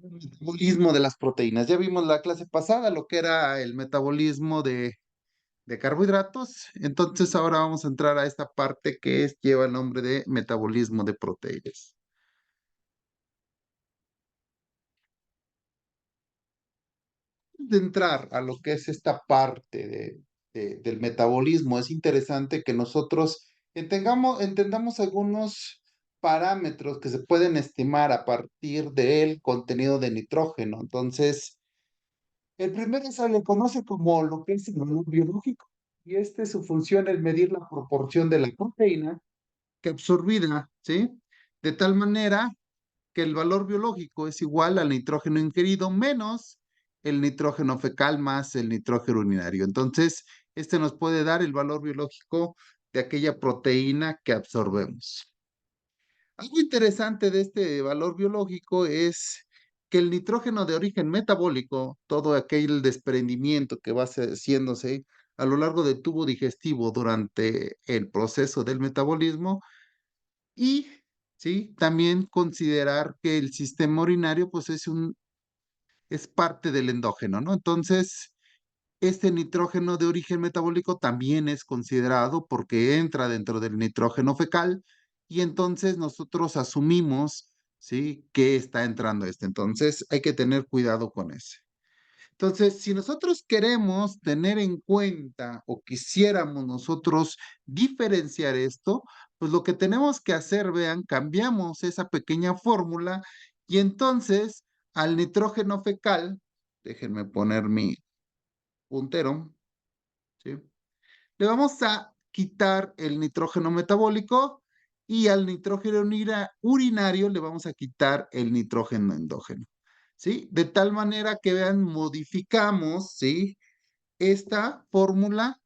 El metabolismo de las proteínas. Ya vimos la clase pasada lo que era el metabolismo de carbohidratos. Entonces ahora vamos a entrar a esta parte que lleva el nombre de metabolismo de proteínas. De entrar a lo que es esta parte del metabolismo, es interesante que nosotros entendamos algunos parámetros que se pueden estimar a partir del contenido de nitrógeno. Entonces, el primero se le conoce como lo que es el valor biológico, y su función es medir la proporción de la proteína que absorbida, ¿sí? De tal manera que el valor biológico es igual al nitrógeno ingerido menos el nitrógeno fecal más el nitrógeno urinario. Entonces, nos puede dar el valor biológico de aquella proteína que absorbemos. Algo interesante de este valor biológico es que el nitrógeno de origen metabólico, todo aquel desprendimiento que va haciéndose a lo largo del tubo digestivo durante el proceso del metabolismo, y sí, también considerar que el sistema urinario pues es parte del endógeno, ¿no? Entonces, este nitrógeno de origen metabólico también es considerado porque entra dentro del nitrógeno fecal, y entonces nosotros asumimos, ¿sí?, que está entrando este. Entonces, hay que tener cuidado con ese. Entonces, si nosotros queremos tener en cuenta o quisiéramos nosotros diferenciar esto, pues lo que tenemos que hacer, vean, cambiamos esa pequeña fórmula, y entonces al nitrógeno fecal, déjenme poner mi puntero, ¿sí? Le vamos a quitar el nitrógeno metabólico, y al nitrógeno urinario le vamos a quitar el nitrógeno endógeno, ¿sí? De tal manera que vean, modificamos, ¿sí?, esta fórmula,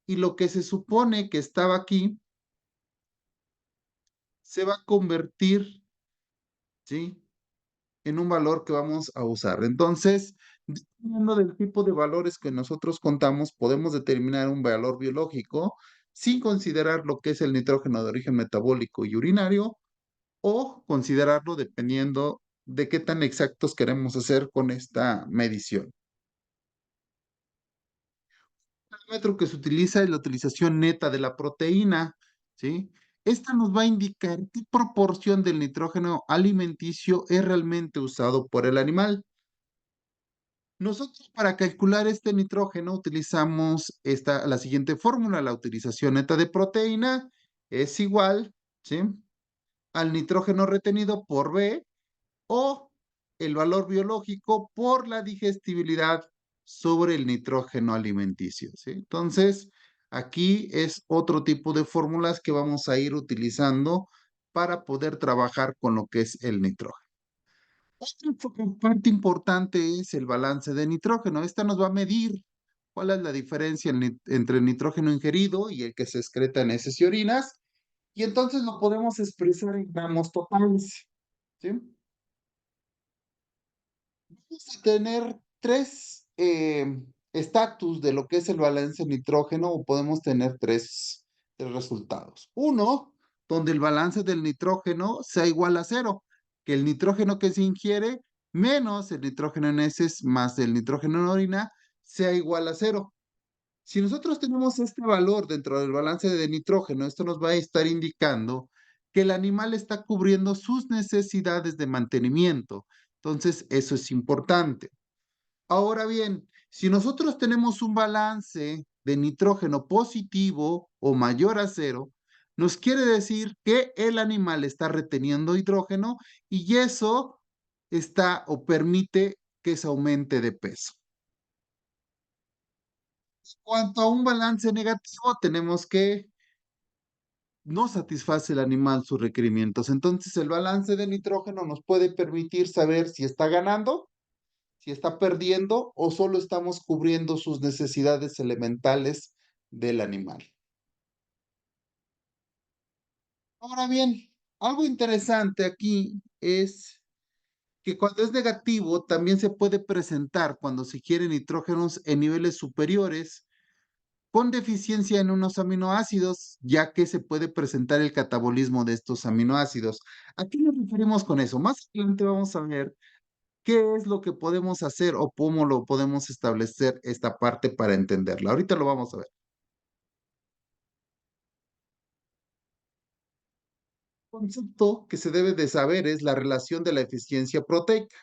y lo que se supone que estaba aquí se va a convertir, ¿sí?, en un valor que vamos a usar. Entonces, dependiendo del tipo de valores que nosotros contamos, podemos determinar un valor biológico sin considerar lo que es el nitrógeno de origen metabólico y urinario, o considerarlo dependiendo de qué tan exactos queremos hacer con esta medición. El parámetro que se utiliza es la utilización neta de la proteína, ¿sí? Esta nos va a indicar qué proporción del nitrógeno alimenticio es realmente usado por el animal. Nosotros, para calcular este nitrógeno, utilizamos la siguiente fórmula: la utilización neta de proteína es igual, ¿sí?, al nitrógeno retenido por B, o el valor biológico por la digestibilidad sobre el nitrógeno alimenticio, ¿sí? Entonces, aquí es otro tipo de fórmulas que vamos a ir utilizando para poder trabajar con lo que es el nitrógeno. Otra parte importante es el balance de nitrógeno. Esta nos va a medir cuál es la diferencia entre el nitrógeno ingerido y el que se excreta en heces y orinas, y entonces lo podemos expresar en gramos totales, ¿sí? Vamos a tener tres estatus de lo que es el balance de nitrógeno, o podemos tener tres resultados. Uno, donde el balance del nitrógeno sea igual a cero, que el nitrógeno que se ingiere menos el nitrógeno en heces más el nitrógeno en orina sea igual a cero. Si nosotros tenemos este valor dentro del balance de nitrógeno, esto nos va a estar indicando que el animal está cubriendo sus necesidades de mantenimiento. Entonces, eso es importante. Ahora bien, si nosotros tenemos un balance de nitrógeno positivo o mayor a cero, nos quiere decir que el animal está reteniendo hidrógeno, y eso está o permite que se aumente de peso. Cuanto a un balance negativo, tenemos que no satisface el animal sus requerimientos. Entonces, el balance de nitrógeno nos puede permitir saber si está ganando, si está perdiendo, o solo estamos cubriendo sus necesidades elementales del animal. Ahora bien, algo interesante aquí es que cuando es negativo también se puede presentar cuando se quieren nitrógenos en niveles superiores con deficiencia en unos aminoácidos, ya que se puede presentar el catabolismo de estos aminoácidos. ¿A qué nos referimos con eso? Más adelante vamos a ver ¿Qué es lo que podemos hacer o cómo lo podemos establecer esta parte para entenderla? Ahorita lo vamos a ver. El concepto que se debe de saber es la relación de la eficiencia proteica.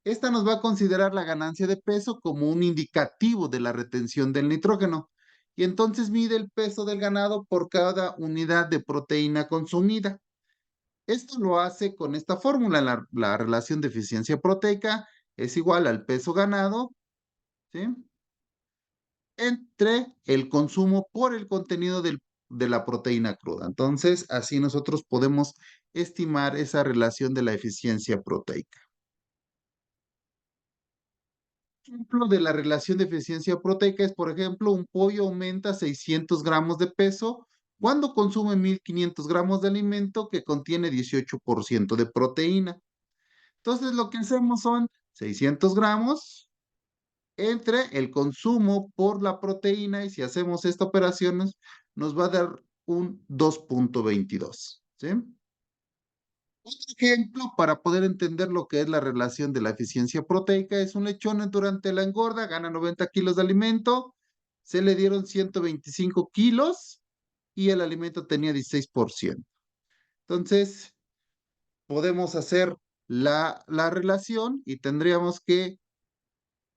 Esta nos va a considerar la ganancia de peso como un indicativo de la retención del nitrógeno. Y entonces mide el peso del ganado por cada unidad de proteína consumida. Esto lo hace con esta fórmula. La relación de eficiencia proteica es igual al peso ganado, ¿sí?, entre el consumo por el contenido de la proteína cruda. Entonces, así nosotros podemos estimar esa relación de la eficiencia proteica. Ejemplo de la relación de eficiencia proteica es, por ejemplo, un pollo aumenta 600 gramos de peso cuando consume 1500 gramos de alimento que contiene 18% de proteína. Entonces, lo que hacemos son 600 gramos entre el consumo por la proteína, y si hacemos esta operación nos va a dar un 2.22, ¿sí? Otro ejemplo para poder entender lo que es la relación de la eficiencia proteica es un lechón durante la engorda, gana 90 kilos de alimento, se le dieron 125 kilos y el alimento tenía 16%. Entonces, podemos hacer la relación y tendríamos que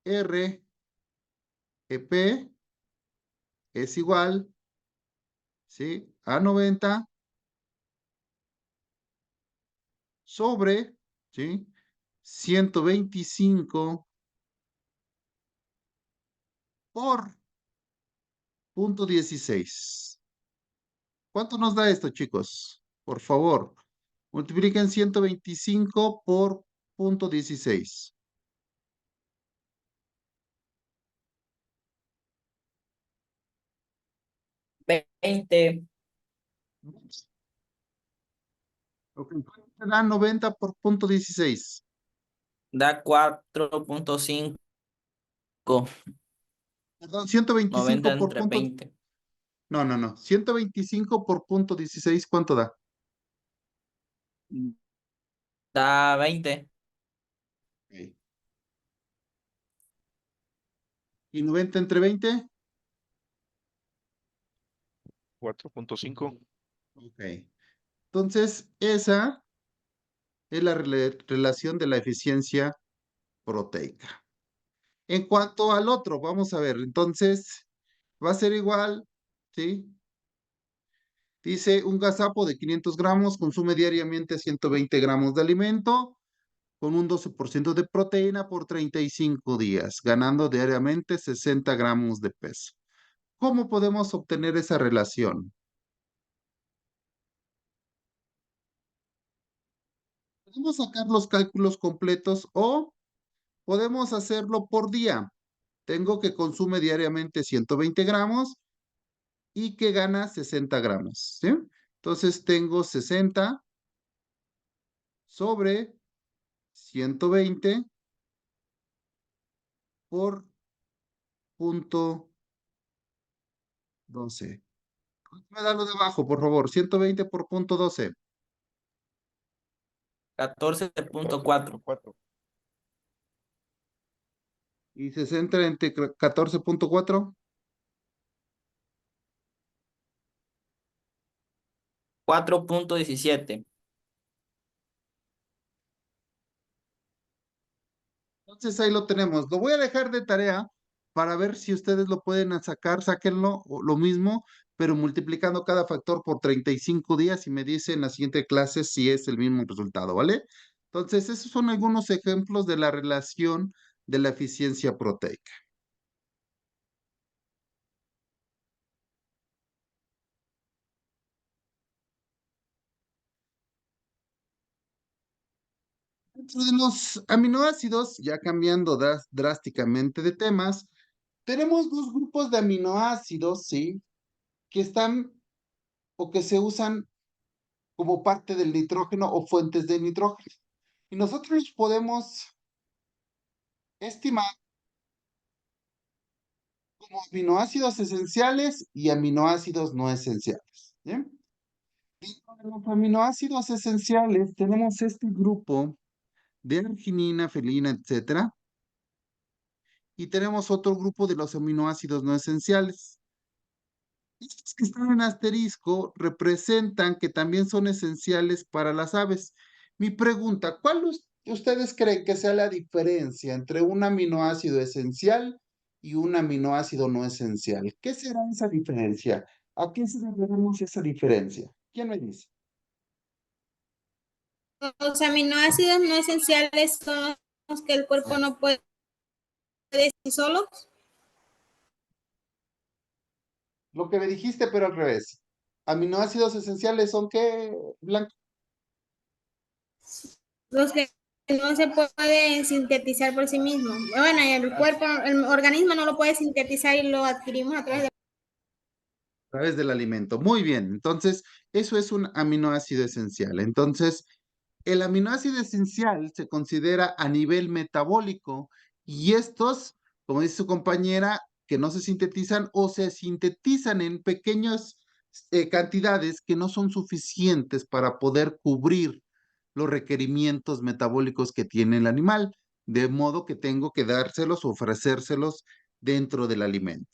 R EP es igual, ¿sí?, a 90 sobre, ¿sí?, 125 por 0.16. ¿Cuánto nos da esto, chicos? Por favor, multipliquen 125 por 0.16. 20. Ok, ¿cuánto te da 90 por 0.16? Da 4.5. Perdón, 90 125 por entre punto. 20. No, no, no. 125 por 0.16, ¿cuánto da? Da 20. Ok. ¿Y 90 entre 20? 4.5. Ok. Entonces, esa es la relación de la eficiencia proteica. En cuanto al otro, vamos a ver, entonces va a ser igual, ¿sí? Dice, un gazapo de 500 gramos consume diariamente 120 gramos de alimento con un 12% de proteína por 35 días, ganando diariamente 60 gramos de peso. ¿Cómo podemos obtener esa relación? Podemos sacar los cálculos completos o podemos hacerlo por día. Tengo que consume diariamente 120 gramos y que gana 60 gramos, ¿sí? Entonces tengo 60 sobre 120 por 0.12. Me da lo de abajo, por favor. 120 por 0.12. 14.4. 4. Y se centra entre 14.4. 4.17. Entonces ahí lo tenemos. Lo voy a dejar de tarea para ver si ustedes lo pueden sacar. Sáquenlo lo mismo, pero multiplicando cada factor por 35 días y me dicen en la siguiente clase si es el mismo resultado, ¿vale? Entonces, esos son algunos ejemplos de la relación de la eficiencia proteica. Dentro de los aminoácidos, ya cambiando drásticamente de temas, tenemos dos grupos de aminoácidos, ¿sí?, que están o que se usan como parte del nitrógeno o fuentes de nitrógeno. Y nosotros podemos estimar como aminoácidos esenciales y aminoácidos no esenciales, ¿bien? Dentro de los aminoácidos esenciales tenemos este grupo de arginina, felina, etcétera. Y tenemos otro grupo de los aminoácidos no esenciales. Estos que están en asterisco representan que también son esenciales para las aves. Mi pregunta, ¿cuál ustedes creen que sea la diferencia entre un aminoácido esencial y un aminoácido no esencial? ¿Qué será esa diferencia? ¿A qué se debemos esa diferencia? ¿Quién me dice? Los aminoácidos no esenciales son los que el cuerpo no puede solo. Lo que me dijiste, pero al revés. ¿Aminoácidos esenciales son qué, Blanca? Los que no se pueden sintetizar por sí mismos. Bueno, el cuerpo, el organismo no lo puede sintetizar y lo adquirimos a través de... A través del alimento. Muy bien. Entonces, eso es un aminoácido esencial. Entonces, el aminoácido esencial se considera a nivel metabólico y estos, como dice su compañera, que no se sintetizan o se sintetizan en pequeñas cantidades que no son suficientes para poder cubrir los requerimientos metabólicos que tiene el animal, de modo que tengo que dárselos, ofrecérselos dentro del alimento.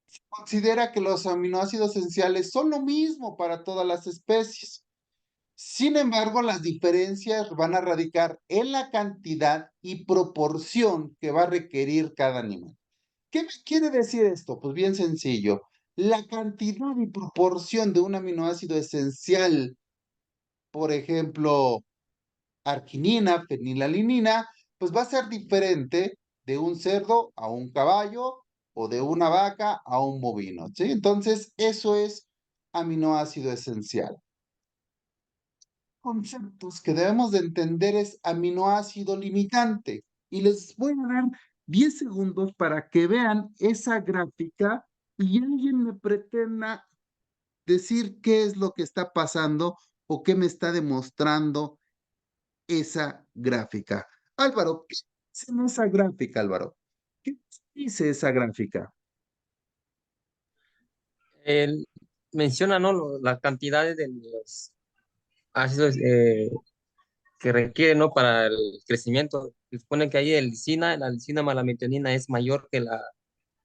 Se considera que los aminoácidos esenciales son lo mismo para todas las especies. Sin embargo, las diferencias van a radicar en la cantidad y proporción que va a requerir cada animal. ¿Qué me quiere decir esto? Pues bien sencillo. La cantidad y proporción de un aminoácido esencial, por ejemplo, arginina, fenilalanina, pues va a ser diferente de un cerdo a un caballo o de una vaca a un bovino, ¿sí? Entonces, eso es aminoácido esencial. Conceptos que debemos de entender es aminoácido limitante. Y les voy a dar 10 segundos para que vean esa gráfica y alguien me pretenda decir qué es lo que está pasando o qué me está demostrando esa gráfica. Álvaro, ¿qué dice en esa gráfica, Álvaro? ¿Qué dice esa gráfica? Él menciona, ¿no? Las cantidades de los ácidos que requiere, ¿no? Para el crecimiento. Se supone que ahí la lisina más la metionina es mayor que la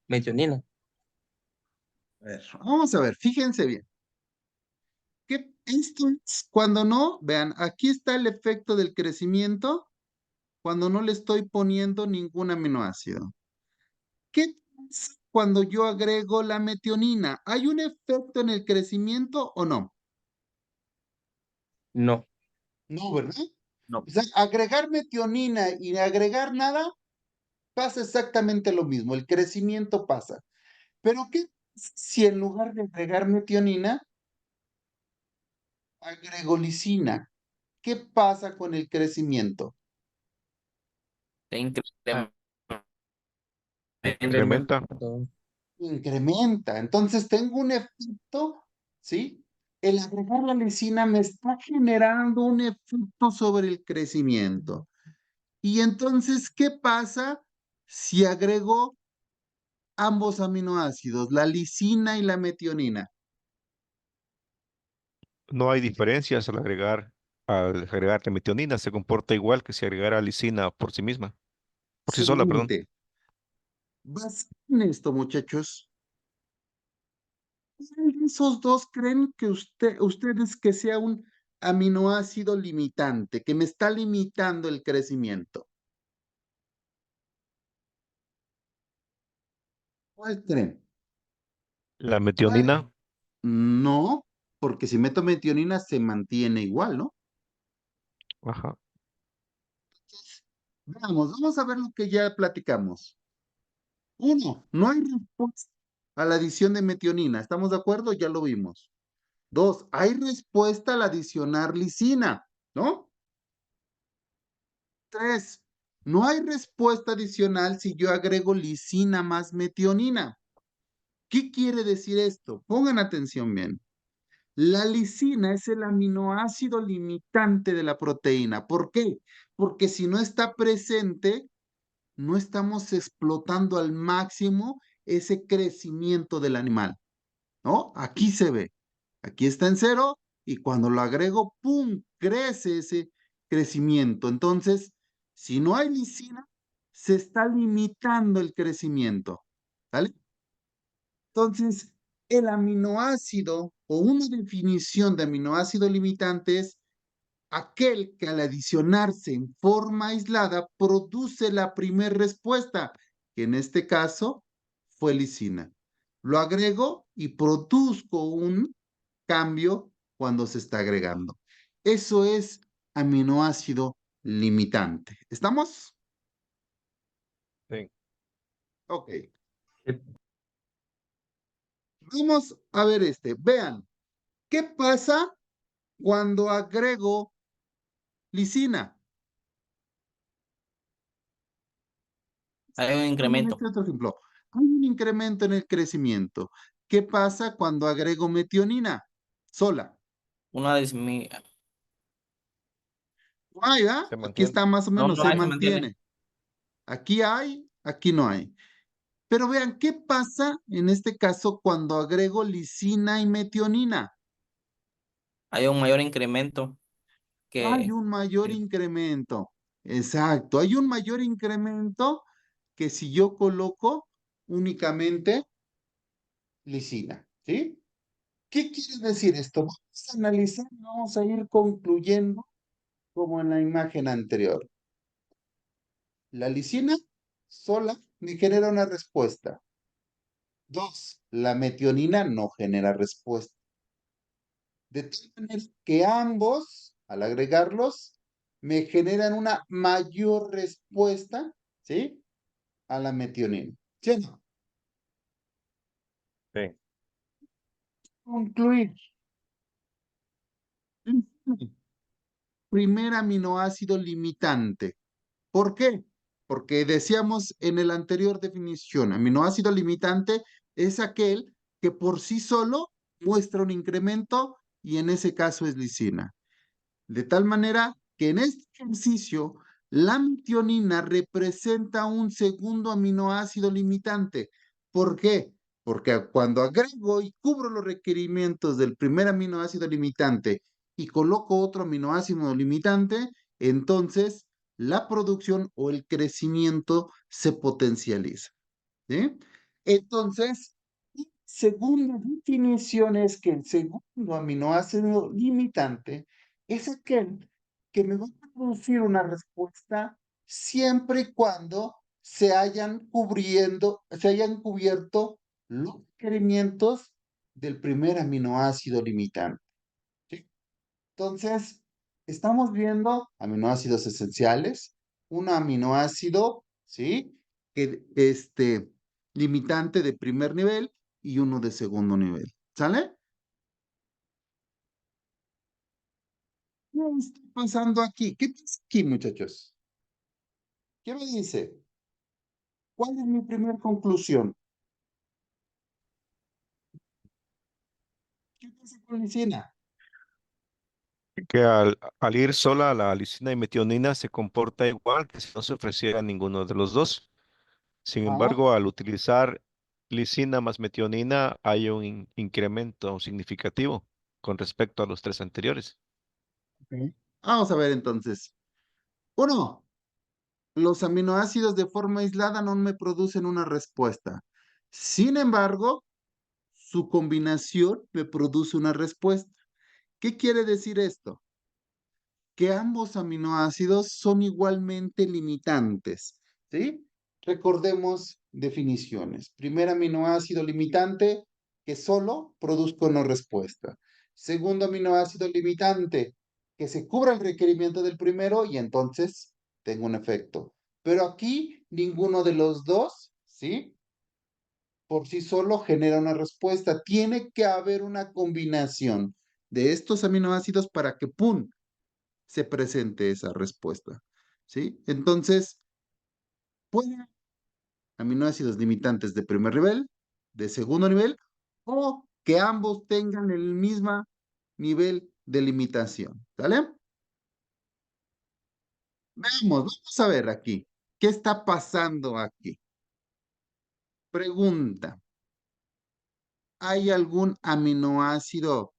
metionina. A ver, vamos a ver, fíjense bien. Esto es cuando no, vean, aquí está el efecto del crecimiento cuando no le estoy poniendo ningún aminoácido. ¿Qué pasa cuando yo agrego la metionina? ¿Hay un efecto en el crecimiento o no? No, No, ¿verdad? no, O sea, agregar metionina y agregar nada pasa exactamente lo mismo, el crecimiento pasa. Pero ¿qué pasa si en lugar de agregar metionina, agrego lisina? ¿Qué pasa con el crecimiento? Se incrementa. Incrementa. Incrementa. Entonces tengo un efecto, ¿sí? El agregar la lisina me está generando un efecto sobre el crecimiento. Y entonces, ¿qué pasa si agrego ambos aminoácidos, la lisina y la metionina? No hay diferencias al agregar la metionina, se comporta igual que si agregara lisina por sí misma, por sí sola, perdón. Excelente. Basado en esto, muchachos, ¿cuál de esos dos creen que ustedes que sea un aminoácido limitante, que me está limitando el crecimiento? ¿Cuál creen? La ¿Cuál? metionina, No, porque si meto metionina se mantiene igual, ¿no? ajá, Vamos a ver lo que ya platicamos. Uno, no hay respuesta a la adición de metionina. ¿Estamos de acuerdo? Ya lo vimos. Dos, hay respuesta al adicionar lisina, ¿no? Tres, no hay respuesta adicional si yo agrego lisina más metionina. ¿Qué quiere decir esto? Pongan atención bien. La lisina es el aminoácido limitante de la proteína. ¿Por qué? Porque si no está presente, no estamos explotando al máximo ese crecimiento del animal, ¿no? Aquí se ve. Aquí está en cero y cuando lo agrego, ¡pum!, crece ese crecimiento. Entonces, si no hay lisina, se está limitando el crecimiento, ¿vale? Entonces, el aminoácido o una definición de aminoácido limitante es aquel que al adicionarse en forma aislada produce la primera respuesta, que en este caso fue lisina. Lo agrego y produzco un cambio cuando se está agregando. Eso es aminoácido limitante. ¿Estamos? Sí. Ok. Vamos a ver este. Vean, ¿qué pasa cuando agrego lisina? Hay un incremento. Este otro ejemplo. Hay un incremento en el crecimiento. ¿Qué pasa cuando agrego metionina sola? Una dismi... No hay, ¿verdad? Se Aquí mantiene. está más o No, menos, no se hay, se mantiene. mantiene. Aquí hay, aquí no hay. Pero vean, ¿qué pasa en este caso cuando agrego lisina y metionina? Hay un mayor incremento Hay que... un mayor incremento. Exacto, hay un mayor incremento que si yo coloco únicamente lisina, ¿sí? ¿Qué quiere decir esto? Vamos a analizar, vamos a ir concluyendo como en la imagen anterior. La lisina sola me genera una respuesta. 2, la metionina no genera respuesta. De tal manera que ambos, al agregarlos, me generan una mayor respuesta, ¿sí? A la metionina. ¿Sí o no? Sí. Concluir. Primer aminoácido limitante. ¿Por qué? Porque decíamos en la anterior definición, aminoácido limitante es aquel que por sí solo muestra un incremento y en ese caso es lisina. De tal manera que en este ejercicio la metionina representa un segundo aminoácido limitante. ¿Por qué? Porque cuando agrego y cubro los requerimientos del primer aminoácido limitante y coloco otro aminoácido limitante, entonces la producción o el crecimiento se potencializa. ¿Sí? Entonces, segunda definición es que el segundo aminoácido limitante es aquel que me va a producir una respuesta siempre y cuando se hayan cubierto los requerimientos del primer aminoácido limitante. ¿Sí? Entonces, estamos viendo aminoácidos esenciales, un aminoácido, ¿sí? Que limitante de primer nivel y uno de segundo nivel. ¿Sale? ¿Qué está pasando aquí? ¿Qué pasa aquí, muchachos? ¿Qué me dice? ¿Cuál es mi primera conclusión? ¿Qué pasa con lisina? Que al ir sola la lisina y metionina se comporta igual que si no se ofreciera ninguno de los dos. Sin Ajá, embargo, al utilizar lisina más metionina hay un incremento significativo con respecto a los tres anteriores. ok. Vamos a ver entonces. Uno, los aminoácidos de forma aislada no me producen una respuesta. Sin embargo, su combinación me produce una respuesta. ¿Qué quiere decir esto? Que ambos aminoácidos son igualmente limitantes, ¿sí? Recordemos definiciones. Primer aminoácido limitante, que solo produzca una respuesta. Segundo aminoácido limitante, que se cubra el requerimiento del primero y entonces tengo un efecto. Pero aquí ninguno de los dos, ¿sí? Por sí solo genera una respuesta. Tiene que haber una combinación de estos aminoácidos para que, ¡pum!, se presente esa respuesta. ¿Sí? Entonces, puede haber aminoácidos limitantes de primer nivel, de segundo nivel, o que ambos tengan el mismo nivel de limitación. ¿Sale? Vamos a ver aquí. ¿Qué está pasando aquí? Pregunta. ¿Hay algún aminoácido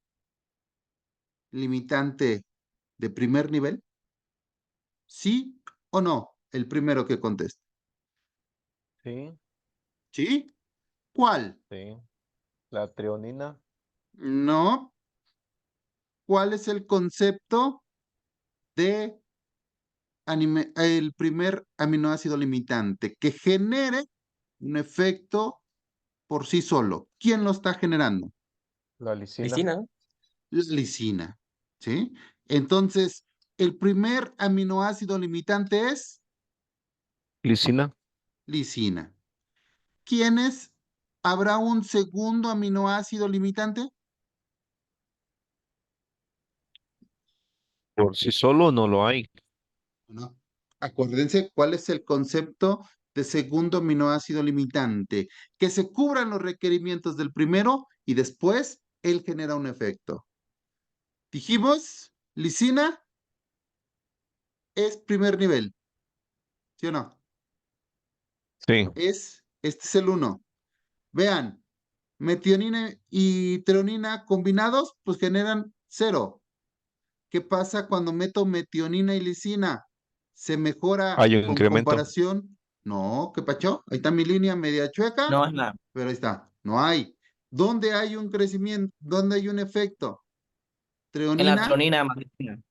limitante de primer nivel? ¿Sí o no? El primero que conteste. Sí, ¿Sí? ¿Cuál? sí. La treonina. No. ¿Cuál es el concepto de el primer aminoácido limitante que genere un efecto por sí solo? ¿Quién lo está generando? La lisina. Lisina, ¿no? La lisina, ¿sí? Entonces, el primer aminoácido limitante es Lisina. lisina. ¿Quiénes? ¿Habrá un segundo aminoácido limitante? Por sí solo no lo hay. No. Acuérdense cuál es el concepto de segundo aminoácido limitante, que se cubran los requerimientos del primero y después él genera un efecto. Dijimos, lisina es primer nivel, ¿sí o no? Sí. Este es el uno. Vean, metionina y treonina combinados, pues generan cero. ¿Qué pasa cuando meto metionina y lisina? ¿Se mejora Hay un con incremento. comparación? No, ¿qué pacho? Ahí está mi línea media chueca, No es la, pero ahí está, no hay. ¿Dónde hay un crecimiento? ¿Dónde hay un efecto? en la Treonina. treonina maligna.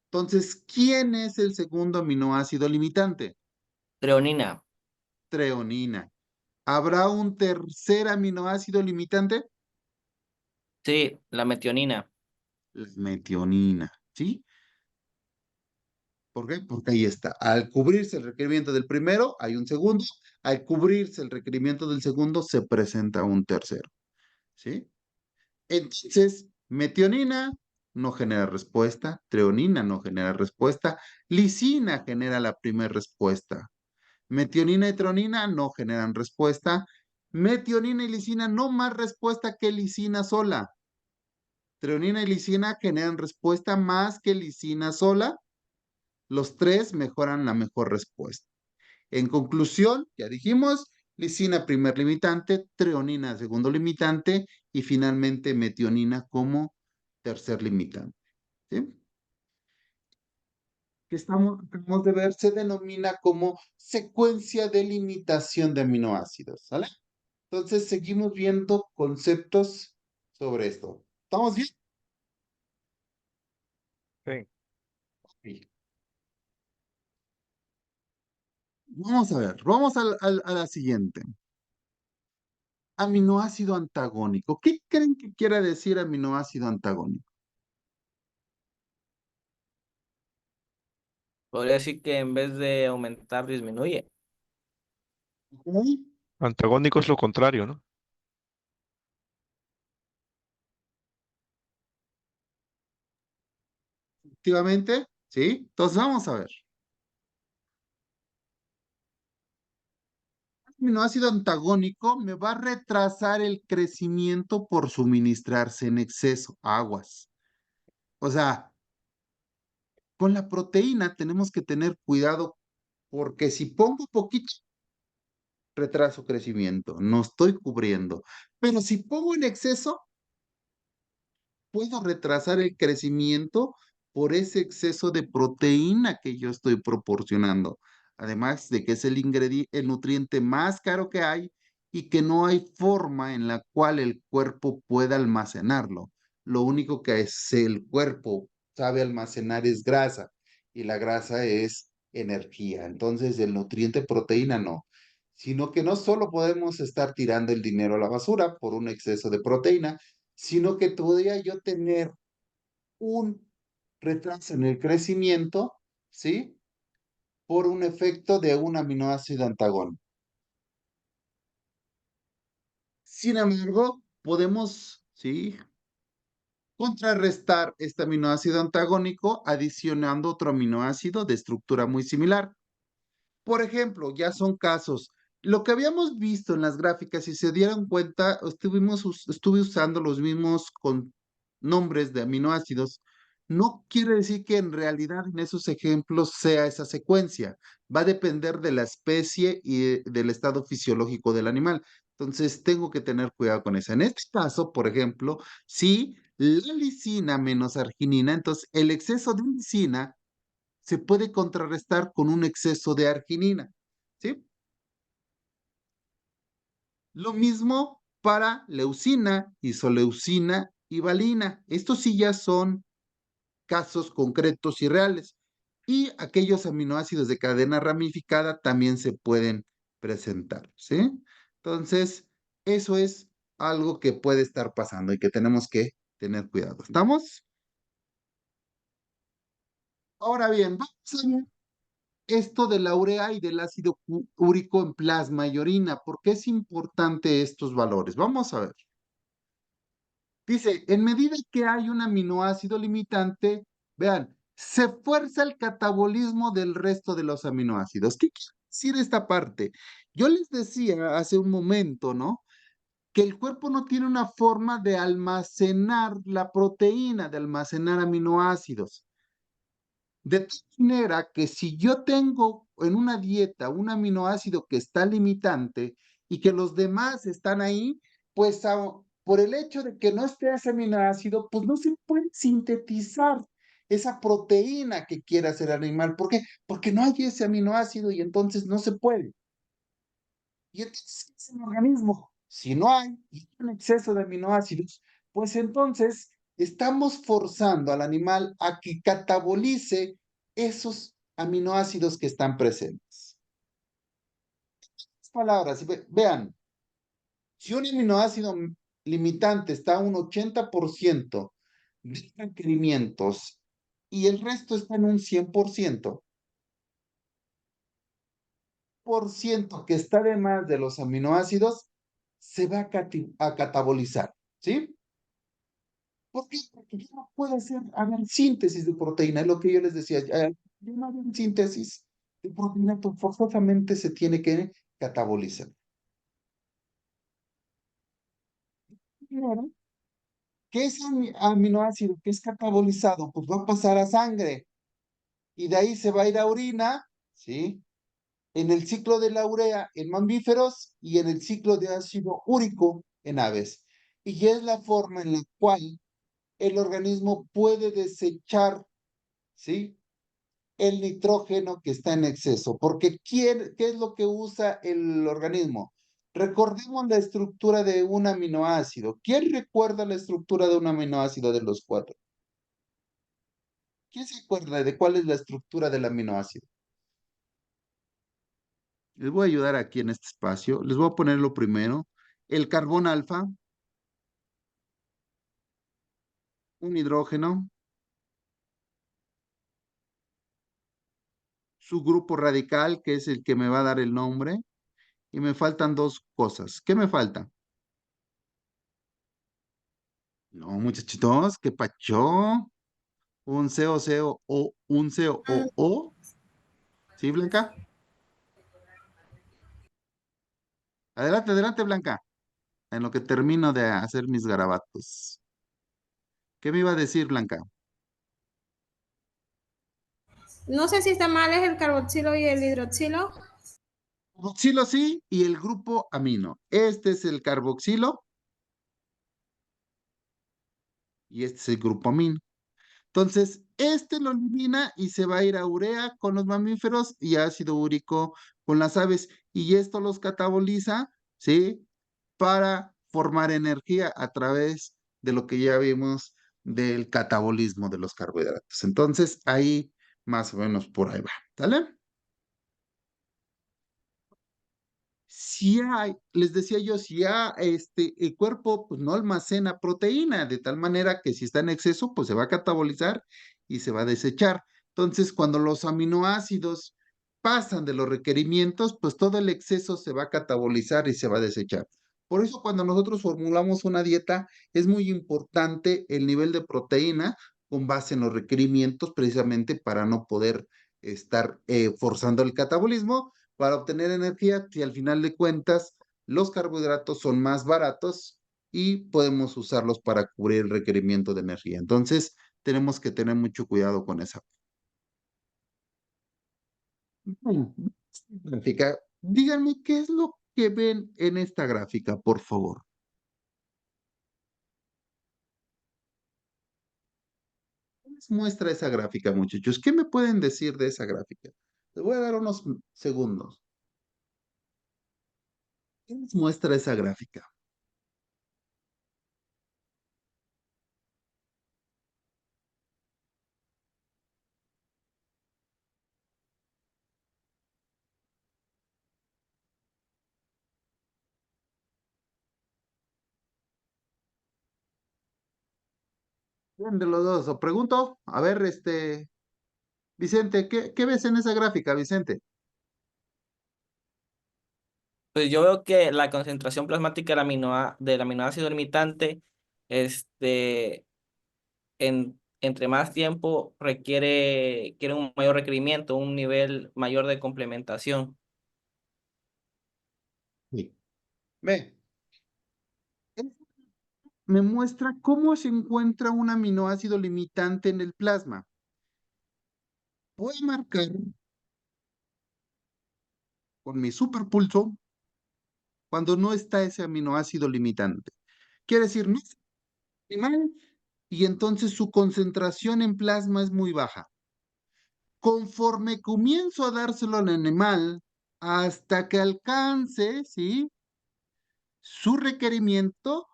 Entonces, ¿quién es el segundo aminoácido limitante? Treonina. Treonina. ¿Habrá un tercer aminoácido limitante? Sí, la metionina. La metionina, ¿sí? ¿Por qué? Porque ahí está. Al cubrirse el requerimiento del primero, hay un segundo. Al cubrirse el requerimiento del segundo, se presenta un tercero. ¿Sí? Entonces, metionina no genera respuesta, treonina no genera respuesta, lisina genera la primera respuesta. Metionina y treonina no generan respuesta. Metionina y lisina no más respuesta que lisina sola. Treonina y lisina generan respuesta más que lisina sola. Los tres mejoran la mejor respuesta. En conclusión, ya dijimos, lisina primer limitante, treonina segundo limitante y finalmente metionina como tercer limitante. ¿Sí? Que acabamos de ver, se denomina como secuencia de limitación de aminoácidos. ¿Sale? Entonces seguimos viendo conceptos sobre esto. ¿Estamos bien? Sí. Sí. Vamos a ver, vamos a la siguiente. Aminoácido antagónico. ¿Qué creen que quiera decir aminoácido antagónico? Podría decir que en vez de aumentar, disminuye. ¿Ok? Antagónico es lo contrario, ¿no? Efectivamente, ¿sí? Entonces vamos a ver. Aminoácido antagónico me va a retrasar el crecimiento por suministrarse en exceso, aguas. O sea, con la proteína tenemos que tener cuidado porque si pongo poquito, retraso crecimiento, no estoy cubriendo. Pero si pongo en exceso, puedo retrasar el crecimiento por ese exceso de proteína que yo estoy proporcionando. Además de que es el nutriente más caro que hay y que no hay forma en la cual el cuerpo pueda almacenarlo. Lo único que el cuerpo sabe almacenar es grasa y la grasa es energía. Entonces el nutriente proteína no, sino que no solo podemos estar tirando el dinero a la basura por un exceso de proteína, sino que podría yo tener un retraso en el crecimiento, ¿sí? Por un efecto de un aminoácido antagónico. Sin embargo, podemos, ¿sí? Contrarrestar este aminoácido antagónico adicionando otro aminoácido de estructura muy similar. Por ejemplo, ya son casos. Lo que habíamos visto en las gráficas, si se dieron cuenta, estuve usando los mismos con nombres de aminoácidos. No quiere decir que en realidad en esos ejemplos sea esa secuencia. Va a depender de la especie y del estado fisiológico del animal. Entonces, tengo que tener cuidado con eso. En este caso, por ejemplo, sí, la lisina menos arginina, entonces el exceso de lisina se puede contrarrestar con un exceso de arginina, ¿sí? Lo mismo para leucina, isoleucina y valina. Estos sí ya son casos concretos y reales. Y aquellos aminoácidos de cadena ramificada también se pueden presentar, ¿sí? Entonces, eso es algo que puede estar pasando y que tenemos que tener cuidado. ¿Estamos? Ahora bien, vamos a ver esto de la urea y del ácido úrico en plasma y orina. ¿Por qué es importante estos valores? Vamos a ver. Dice, en medida que hay un aminoácido limitante, vean, se fuerza el catabolismo del resto de los aminoácidos. ¿Qué quiere decir esta parte? Yo les decía hace un momento, ¿no? Que el cuerpo no tiene una forma de almacenar la proteína, de almacenar aminoácidos. De tal manera que si yo tengo en una dieta un aminoácido que está limitante y que los demás están ahí, pues por el hecho de que no esté ese aminoácido, pues no se puede sintetizar esa proteína que quiera hacer el animal. ¿Por qué? Porque no hay ese aminoácido y entonces no se puede. Y entonces, ¿qué es el organismo? Si no hay un exceso de aminoácidos, pues entonces estamos forzando al animal a que catabolice esos aminoácidos que están presentes. Palabras, vean, si un aminoácido limitante está a un 80% de requerimientos y el resto está en un 100%, que está de más de los aminoácidos se va a catabolizar, ¿sí? ¿Por qué? Porque ya no puede haber síntesis de proteína, es lo que yo les decía. Ya no hay síntesis de proteína, pues forzosamente se tiene que catabolizar. Claro, que ese aminoácido que es catabolizado, pues va a pasar a sangre y de ahí se va a ir a orina, ¿sí? En el ciclo de la urea en mamíferos y en el ciclo de ácido úrico en aves. Y es la forma en la cual el organismo puede desechar, ¿sí? El nitrógeno que está en exceso. Porque ¿qué es lo que usa el organismo? Recordemos la estructura de un aminoácido. ¿Quién recuerda la estructura de un aminoácido de los cuatro? ¿Quién se acuerda de cuál es la estructura del aminoácido? Les voy a ayudar aquí en este espacio. Les voy a poner lo primero. El carbón alfa, un hidrógeno, su grupo radical, que es el que me va a dar el nombre, y me faltan dos cosas. ¿Qué me falta? No, muchachitos, ¿qué pacho? Un CO o un COO. ¿Sí, Blanca? Adelante, adelante, Blanca. En lo que termino de hacer mis garabatos. ¿Qué me iba a decir, Blanca? No sé si está mal, es el carboxilo y el hidroxilo. Carboxilo sí y el grupo amino. Este es el carboxilo y este es el grupo amino. Entonces, este lo elimina y se va a ir a urea con los mamíferos y ácido úrico con las aves. Y esto los cataboliza, ¿sí? Para formar energía a través de lo que ya vimos del catabolismo de los carbohidratos. Entonces, ahí más o menos por ahí va. ¿Sale? Si hay, les decía yo, si el cuerpo pues, no almacena proteína, de tal manera que si está en exceso, pues se va a catabolizar y se va a desechar. Entonces, cuando los aminoácidos pasan de los requerimientos, pues todo el exceso se va a catabolizar y se va a desechar. Por eso, cuando nosotros formulamos una dieta, es muy importante el nivel de proteína con base en los requerimientos, precisamente para no poder estar forzando el catabolismo para obtener energía, si al final de cuentas los carbohidratos son más baratos y podemos usarlos para cubrir el requerimiento de energía. Entonces, tenemos que tener mucho cuidado con esa gráfica. Díganme qué es lo que ven en esta gráfica, por favor. les muestra esa gráfica, muchachos? ¿Qué me pueden decir de esa gráfica? Les voy a dar unos segundos. ¿Qué les muestra esa gráfica? ¿Quién de los dos? O pregunto, a ver, Vicente, ¿qué ves en esa gráfica, Vicente? Pues yo veo que la concentración plasmática del aminoácido limitante, entre más tiempo quiere un mayor requerimiento, un nivel mayor de complementación. Sí. Ve, me muestra cómo se encuentra un aminoácido limitante en el plasma. Voy a marcar con mi superpulso cuando no está ese aminoácido limitante. Quiere decir, no es animal y entonces su concentración en plasma es muy baja. Conforme comienzo a dárselo al animal hasta que alcance, ¿sí? Su requerimiento,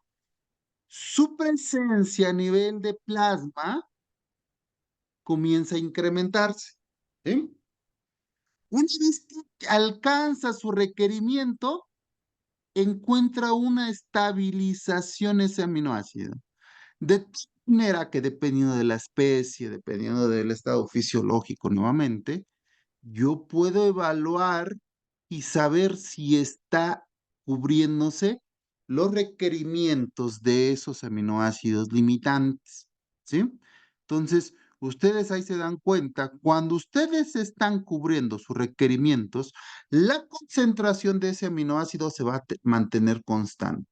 su presencia a nivel de plasma comienza a incrementarse, ¿sí? Una vez que alcanza su requerimiento, encuentra una estabilización ese aminoácido. De tal manera que dependiendo de la especie, dependiendo del estado fisiológico nuevamente, yo puedo evaluar y saber si está cubriéndose los requerimientos de esos aminoácidos limitantes, ¿sí? Entonces, ustedes ahí se dan cuenta, cuando ustedes están cubriendo sus requerimientos, la concentración de ese aminoácido se va a mantener constante.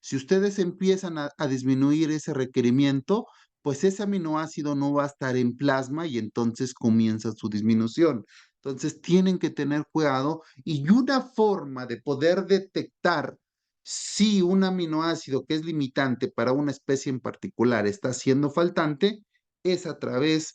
Si ustedes empiezan a disminuir ese requerimiento, pues ese aminoácido no va a estar en plasma y entonces comienza su disminución. Entonces tienen que tener cuidado y una forma de poder detectar si un aminoácido que es limitante para una especie en particular está siendo faltante es a través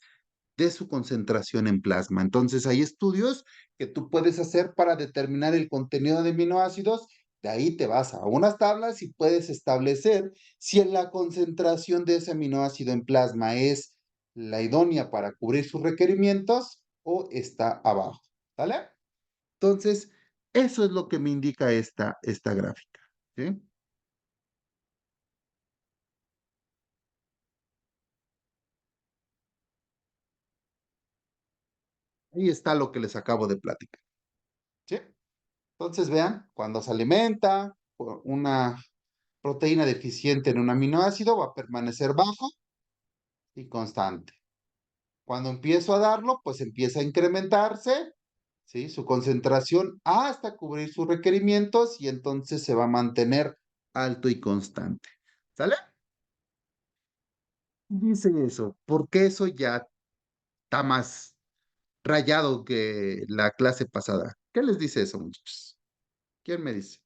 de su concentración en plasma. Entonces hay estudios que tú puedes hacer para determinar el contenido de aminoácidos. De ahí te vas a unas tablas y puedes establecer si en la concentración de ese aminoácido en plasma es la idónea para cubrir sus requerimientos o está abajo. ¿Vale? Entonces, eso es lo que me indica esta gráfica. ¿Sí? Ahí está lo que les acabo de platicar. ¿Sí? Entonces, vean, cuando se alimenta por una proteína deficiente en un aminoácido, va a permanecer bajo y constante. Cuando empiezo a darlo, pues empieza a incrementarse, ¿sí? Su concentración hasta cubrir sus requerimientos y entonces se va a mantener alto y constante. ¿Sale? Dice eso, porque eso ya está más rayado que la clase pasada. ¿Qué les dice eso, muchachos? ¿Quién me dice?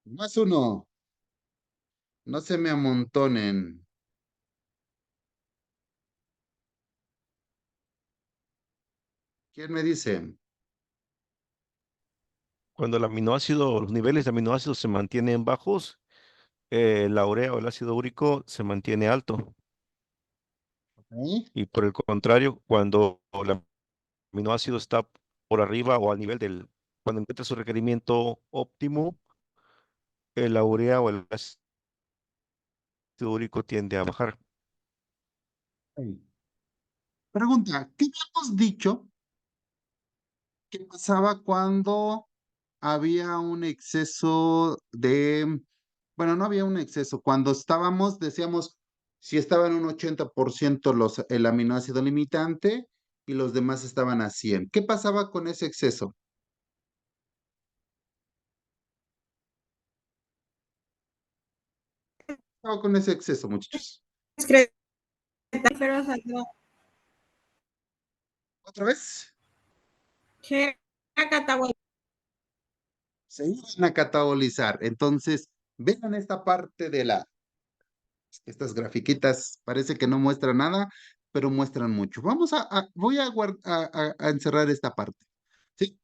Más uno, no se me amontonen. ¿Quién me dice? Cuando el aminoácido, los niveles de aminoácidos se mantienen bajos, la urea o el ácido úrico se mantiene alto. ¿Eh? Y por el contrario, cuando el aminoácido está por arriba o al nivel cuando encuentra su requerimiento óptimo, la urea o el ácido úrico tiende a bajar. Ahí. Pregunta, ¿qué habíamos dicho que pasaba cuando había un exceso bueno, no había un exceso, cuando estábamos, decíamos, si estaba en un 80% el aminoácido limitante y los demás estaban a 100? ¿Qué pasaba con ese exceso? ¿Qué pasaba con ese exceso, muchachos? Pero salió ¿Otra vez? que Catahuel. se iban a catabolizar. Entonces, vean esta parte de estas grafiquitas, parece que no muestran nada, pero muestran mucho. Voy a encerrar esta parte. ¿Sí?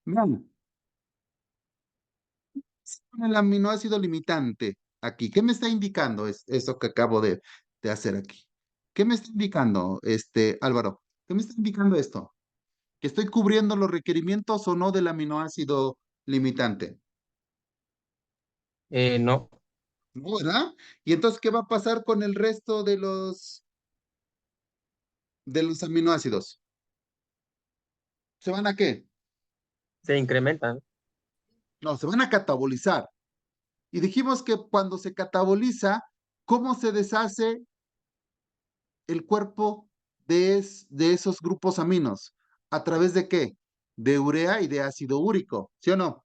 Vean, con el aminoácido limitante aquí, ¿qué me está indicando eso que acabo de hacer aquí? ¿Qué me está indicando, Álvaro? ¿Qué me está indicando esto? ¿Que estoy cubriendo los requerimientos o no del aminoácido limitante? No, No, ¿verdad? Y entonces, ¿qué va a pasar con el resto de los aminoácidos? ¿Se van a qué? se incrementan. No, se van a catabolizar. Y dijimos que cuando se cataboliza, ¿cómo se deshace el cuerpo de esos grupos aminos? ¿A través de qué? De urea y de ácido úrico, ¿sí o no?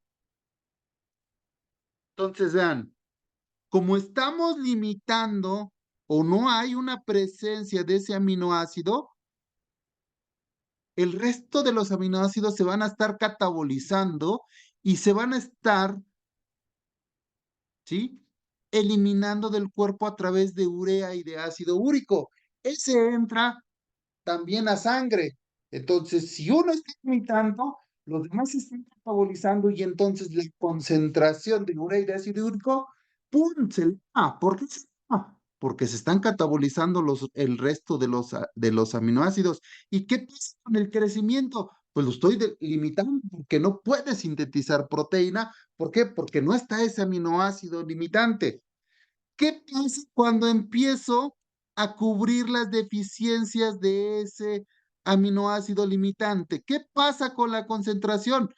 Entonces, vean, como estamos limitando o no hay una presencia de ese aminoácido, el resto de los aminoácidos se van a estar catabolizando y se van a estar, ¿sí? Eliminando del cuerpo a través de urea y de ácido úrico. Ese entra también a sangre. Entonces, si uno está limitando, los demás se están catabolizando y entonces la concentración de urea y de ácido úrico, ¡pum! Se eleva. ¿Por qué se eleva? Porque se están catabolizando el resto de los aminoácidos. ¿Y qué pasa con el crecimiento? Pues lo estoy limitando porque no puede sintetizar proteína. ¿Por qué? Porque no está ese aminoácido limitante. ¿Qué pasa cuando empiezo a cubrir las deficiencias de ese aminoácido limitante? ¿Qué pasa con la concentración?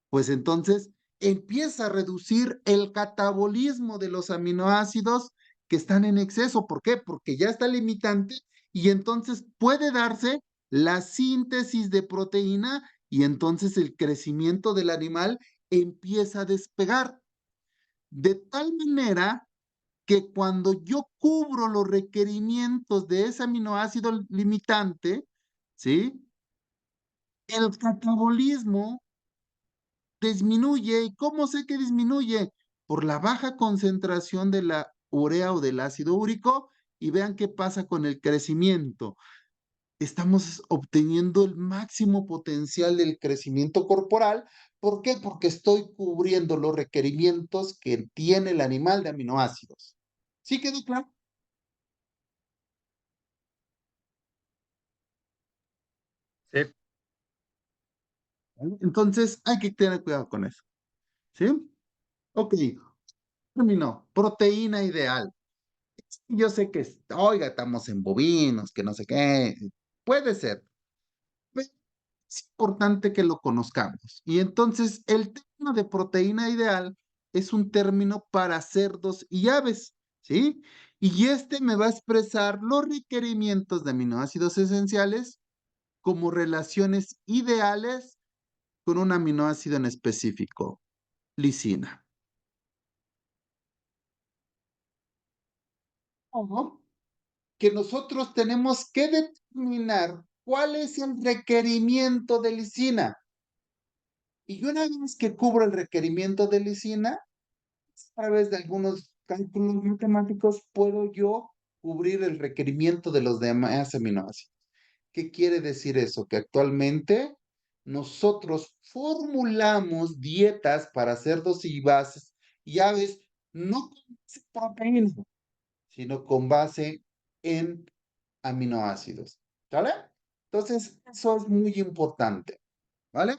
Pues entonces empieza a reducir el catabolismo de los aminoácidos que están en exceso. ¿Por qué? Porque ya está limitante y entonces puede darse la síntesis de proteína y entonces el crecimiento del animal empieza a despegar. De tal manera que cuando yo cubro los requerimientos de ese aminoácido limitante, ¿sí? El catabolismo disminuye. ¿Y cómo sé que disminuye? Por la baja concentración de la urea o del ácido úrico y vean qué pasa con el crecimiento. Estamos obteniendo el máximo potencial del crecimiento corporal. ¿Por qué? Porque estoy cubriendo los requerimientos que tiene el animal de aminoácidos. ¿Sí quedó claro? Sí, ¿Vale? Entonces hay que tener cuidado con eso. ¿Sí? Ok, terminó. Proteína ideal. Yo sé que, oiga, estamos en bovinos, que no sé qué. Puede ser. Pero es importante que lo conozcamos. Y entonces el término de proteína ideal es un término para cerdos y aves. ¿Sí? Y este me va a expresar los requerimientos de aminoácidos esenciales como relaciones ideales con un aminoácido en específico, lisina. Ojo, que nosotros tenemos que determinar cuál es el requerimiento de lisina. Y una vez que cubro el requerimiento de lisina, a través de algunos cálculos matemáticos, puedo yo cubrir el requerimiento de los demás aminoácidos. ¿Qué quiere decir eso? Que actualmente nosotros formulamos dietas para cerdos y bases y aves no con base en proteína, sino con base en aminoácidos. ¿Vale? Entonces, eso es muy importante. ¿Vale?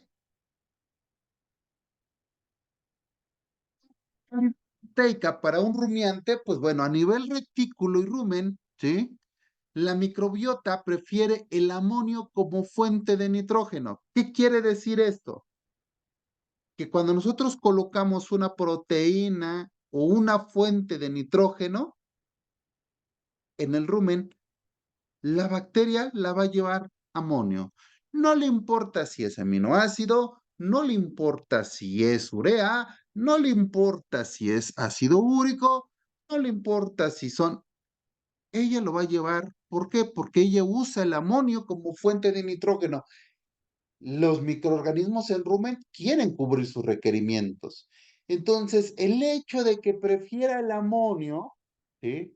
Proteica para un rumiante, pues bueno, a nivel retículo y rumen, ¿sí? La microbiota prefiere el amonio como fuente de nitrógeno. ¿Qué quiere decir esto? Que cuando nosotros colocamos una proteína o una fuente de nitrógeno en el rumen, la bacteria la va a llevar amonio. No le importa si es aminoácido, no le importa si es urea, no le importa si es ácido úrico, no le importa si son... Ella lo va a llevar. ¿Por qué? Porque ella usa el amonio como fuente de nitrógeno. Los microorganismos en rumen quieren cubrir sus requerimientos. Entonces, el hecho de que prefiera el amonio, ¿sí?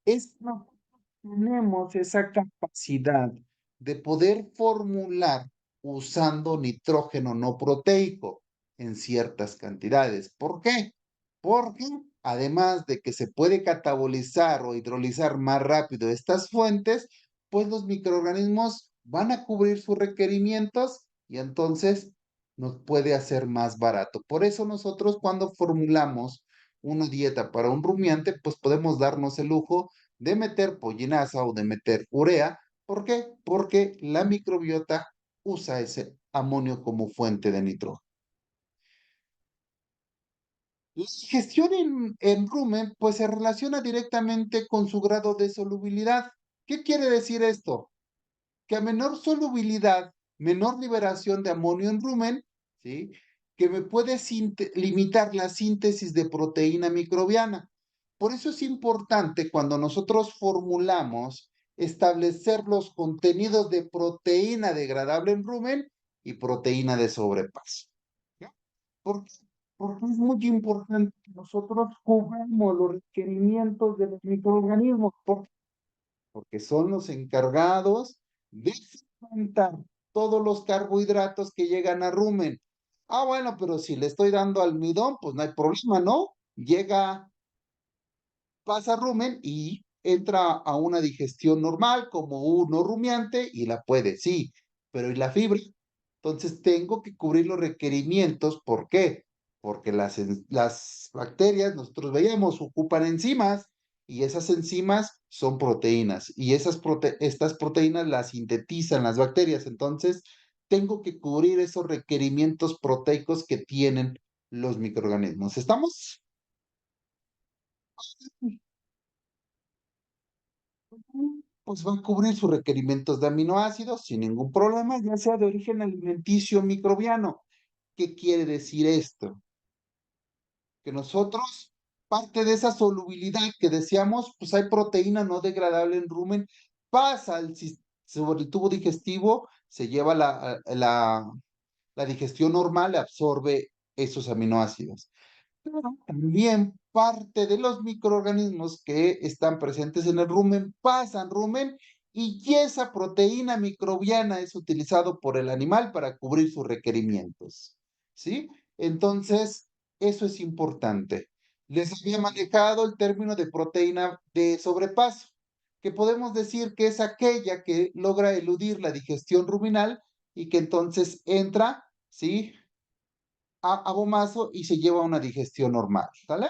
Es que nosotros tenemos esa capacidad de poder formular usando nitrógeno no proteico en ciertas cantidades. ¿Por qué? Porque además de que se puede catabolizar o hidrolizar más rápido estas fuentes, pues los microorganismos van a cubrir sus requerimientos y entonces nos puede hacer más barato. Por eso nosotros cuando formulamos una dieta para un rumiante, pues podemos darnos el lujo de meter pollinaza o de meter urea. ¿Por qué? Porque la microbiota usa ese amonio como fuente de nitrógeno. La digestión en rumen pues se relaciona directamente con su grado de solubilidad. ¿Qué quiere decir esto? Que a menor solubilidad, menor liberación de amonio en rumen, ¿sí? Que me puede limitar la síntesis de proteína microbiana. Por eso es importante cuando nosotros formulamos establecer los contenidos de proteína degradable en rumen y proteína de sobrepaso. ¿Ya? ¿Por qué? Porque es muy importante que nosotros cubramos los requerimientos de los microorganismos. ¿Por porque son los encargados de fermentar todos los carbohidratos que llegan a rumen. Ah, bueno, pero si le estoy dando almidón, pues no hay problema, ¿no? Llega, pasa rumen y entra a una digestión normal como uno rumiante y la puede, sí, pero ¿y la fibra? Entonces tengo que cubrir los requerimientos. ¿Por qué? Porque las bacterias, nosotros veíamos, ocupan enzimas y esas enzimas son proteínas y estas proteínas las sintetizan las bacterias. Entonces tengo que cubrir esos requerimientos proteicos que tienen los microorganismos. ¿Estamos? Pues va a cubrir sus requerimientos de aminoácidos sin ningún problema, ya sea de origen alimenticio o microbiano. ¿Qué quiere decir esto? Que nosotros, parte de esa solubilidad que decíamos, pues hay proteína no degradable en rumen, pasa sobre el tubo digestivo, se lleva la digestión normal, absorbe esos aminoácidos. Pero también parte de los microorganismos que están presentes en el rumen pasan rumen y esa proteína microbiana es utilizado por el animal para cubrir sus requerimientos. ¿Sí? Entonces, eso es importante. Les había manejado el término de proteína de sobrepaso, que podemos decir que es aquella que logra eludir la digestión ruminal y que entonces entra, ¿sí? A bomazo y se lleva a una digestión normal, ¿sale?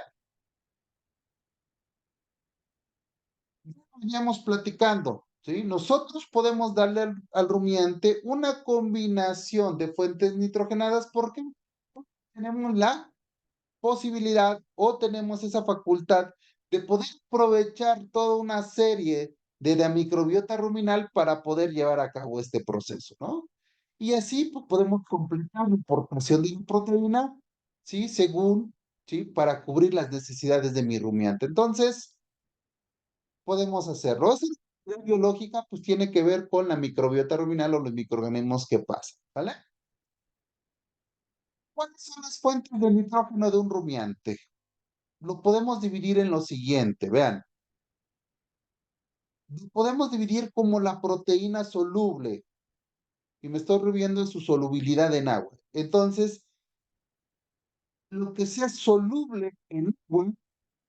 Veníamos platicando, ¿sí? Nosotros podemos darle al rumiante una combinación de fuentes nitrogenadas porque tenemos la posibilidad o tenemos esa facultad de poder aprovechar toda una serie de la microbiota ruminal para poder llevar a cabo este proceso, ¿no? Y así pues, podemos completar la importación de proteína, ¿sí? Según, ¿sí? Para cubrir las necesidades de mi rumiante. Entonces, podemos hacerlo. Esa actividad biológica pues tiene que ver con la microbiota ruminal o los microorganismos que pasan, ¿vale? ¿Cuáles son las fuentes de nitrógeno de un rumiante? Lo podemos dividir en lo siguiente, vean, podemos dividir como la proteína soluble, y me estoy refiriendo en su solubilidad en agua. Entonces, lo que sea soluble en agua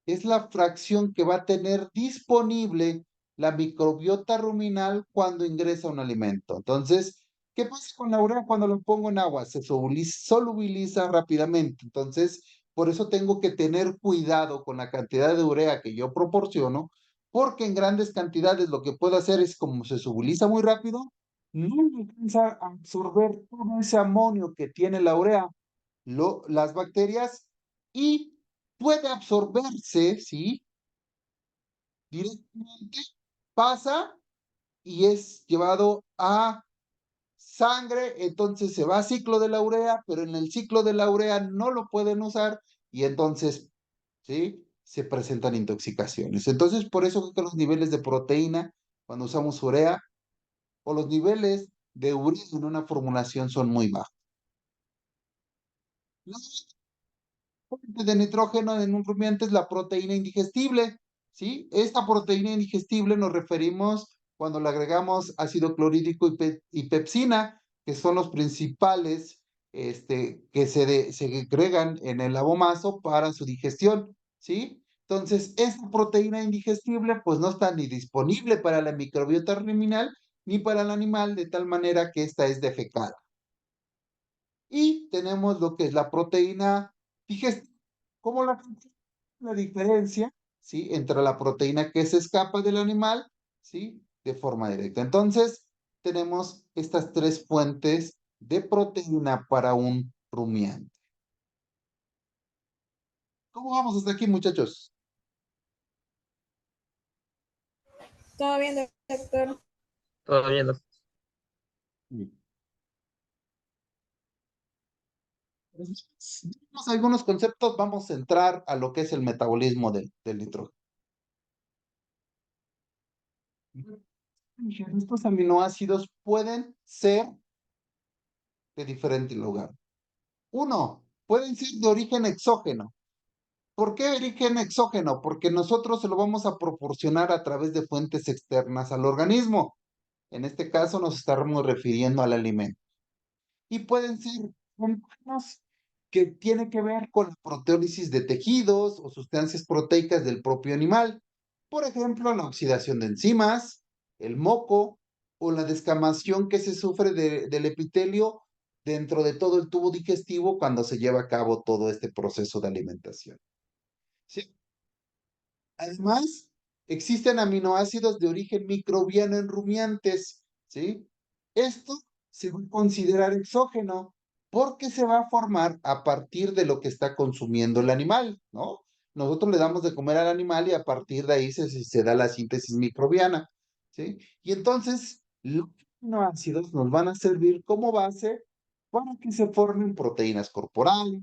es la fracción que va a tener disponible la microbiota ruminal cuando ingresa un alimento. Entonces, ¿qué pasa con la urea cuando lo pongo en agua? Se solubiliza rápidamente. Entonces, por eso tengo que tener cuidado con la cantidad de urea que yo proporciono, porque en grandes cantidades lo que puedo hacer es como se solubiliza muy rápido, no alcanza a absorber todo ese amonio que tiene la urea, las bacterias y puede absorberse, ¿sí? Directamente pasa y es llevado a sangre, entonces se va a ciclo de la urea, pero en el ciclo de la urea no lo pueden usar y entonces, ¿sí? Se presentan intoxicaciones. Entonces, por eso que los niveles de proteína, cuando usamos urea, o los niveles de urea en una formulación son muy bajos. fuente de nitrógeno en un rumiante es la proteína indigestible, ¿sí? Esta proteína indigestible nos referimos cuando le agregamos ácido clorhídrico y pepsina, que son los principales que se segregan en el abomazo para su digestión, ¿sí? Entonces, esta proteína indigestible pues no está ni disponible para la microbiota ruminal ni para el animal, de tal manera que esta es defecada. Y tenemos lo que es la proteína digestiva. ¿Cómo la diferencia, ¿sí? Entre la proteína que se escapa del animal, ¿sí? De forma directa. Entonces, tenemos estas tres fuentes de proteína para un rumiante. ¿Cómo vamos hasta aquí, muchachos? Todo bien, doctor. Todo bien, doctor. Tenemos algunos conceptos, vamos a entrar a lo que es el metabolismo del nitrógeno. Estos aminoácidos pueden ser de diferente lugar. Uno, pueden ser de origen exógeno. ¿Por qué origen exógeno? Porque nosotros se lo vamos a proporcionar a través de fuentes externas al organismo. En este caso nos estamos refiriendo al alimento. Y pueden ser fenómenos que tienen que ver con la proteólisis de tejidos o sustancias proteicas del propio animal. Por ejemplo, la oxidación de enzimas, el moco o la descamación que se sufre del epitelio dentro de todo el tubo digestivo cuando se lleva a cabo todo este proceso de alimentación. ¿Sí? Además, existen aminoácidos de origen microbiano en rumiantes, ¿sí? Esto se va a considerar exógeno porque se va a formar a partir de lo que está consumiendo el animal, ¿no? Nosotros le damos de comer al animal y a partir de ahí se da la síntesis microbiana, ¿sí? Y entonces, los aminoácidos nos van a servir como base para que se formen proteínas corporales,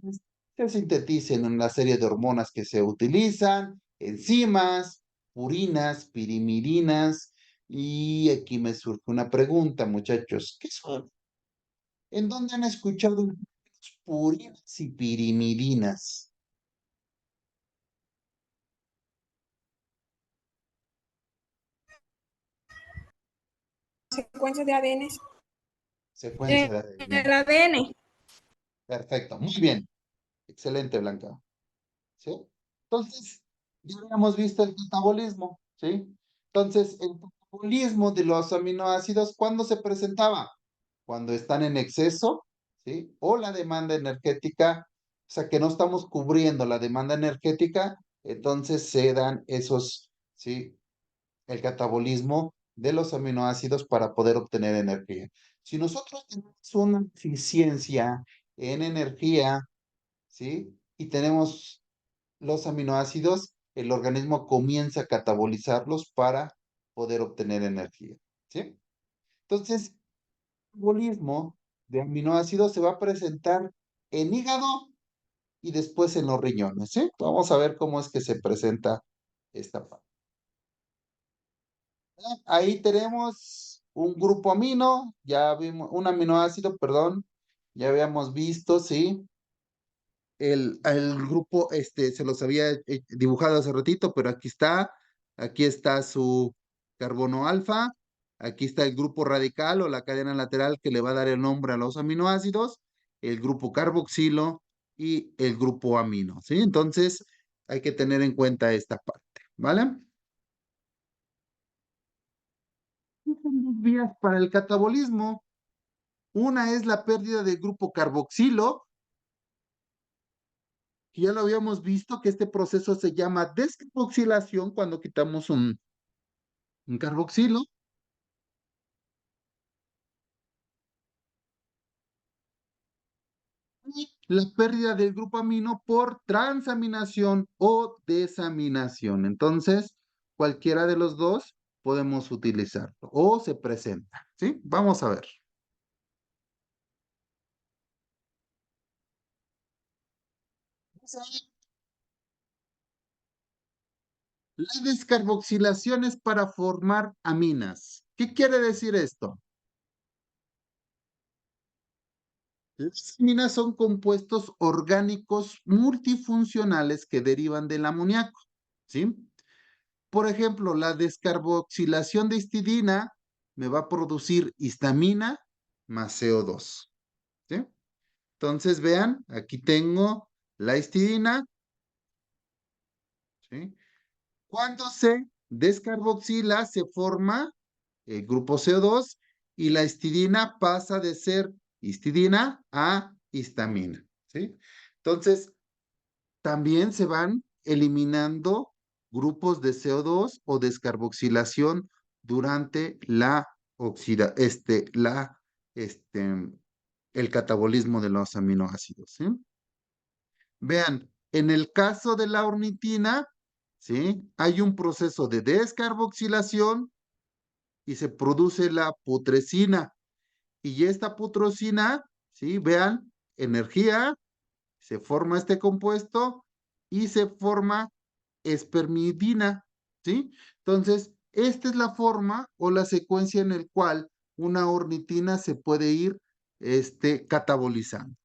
se sinteticen una serie de hormonas que se utilizan, enzimas, purinas, pirimirinas, y aquí me surge una pregunta, muchachos, ¿qué son? ¿En dónde han escuchado purinas y pirimirinas? Secuencias de ADN. Secuencia de El ADN. ADN. Perfecto, muy bien. Excelente, Blanca. ¿Sí? Entonces, ya habíamos visto el catabolismo, ¿sí? Entonces, el catabolismo de los aminoácidos, ¿cuándo se presentaba? Cuando están en exceso, ¿sí? O la demanda energética, o sea, que no estamos cubriendo la demanda energética, entonces se dan esos, ¿sí? El catabolismo de los aminoácidos para poder obtener energía. Si nosotros tenemos una deficiencia en energía, ¿sí? Y tenemos los aminoácidos, el organismo comienza a catabolizarlos para poder obtener energía, ¿sí? Entonces, el metabolismo de aminoácidos se va a presentar en hígado y después en los riñones, ¿sí? Vamos a ver cómo es que se presenta esta parte. Ahí tenemos un grupo amino, ya vimos, un aminoácido, perdón, ya habíamos visto, ¿sí? El grupo, se los había dibujado hace ratito, pero aquí está su carbono alfa, aquí está el grupo radical o la cadena lateral que le va a dar el nombre a los aminoácidos, el grupo carboxilo y el grupo amino, ¿sí? Entonces, hay que tener en cuenta esta parte, ¿vale? Son dos vías para el catabolismo. Una es la pérdida del grupo carboxilo, que ya lo habíamos visto, que este proceso se llama descarboxilación cuando quitamos un carboxilo. Y la pérdida del grupo amino por transaminación o desaminación. Entonces, cualquiera de los dos podemos utilizarlo o se presenta, ¿sí? Vamos a ver. La descarboxilación es para formar aminas. ¿Qué quiere decir esto? Las aminas son compuestos orgánicos multifuncionales que derivan del amoníaco, ¿sí? Por ejemplo, la descarboxilación de histidina me va a producir histamina más CO2, ¿sí? Entonces, vean, aquí tengo la histidina, ¿sí? Cuando se descarboxila, se forma el grupo CO2 y la histidina pasa de ser histidina a histamina, ¿sí? Entonces, también se van eliminando grupos de CO2 o descarboxilación durante la este, el catabolismo de los aminoácidos, ¿sí? Vean, en el caso de la ornitina, ¿sí? Hay un proceso de descarboxilación y se produce la putrescina. Y esta putrescina, ¿sí? Vean, energía, se forma este compuesto y se forma espermidina, ¿sí? Entonces, esta es la forma o la secuencia en el cual una ornitina se puede ir catabolizando.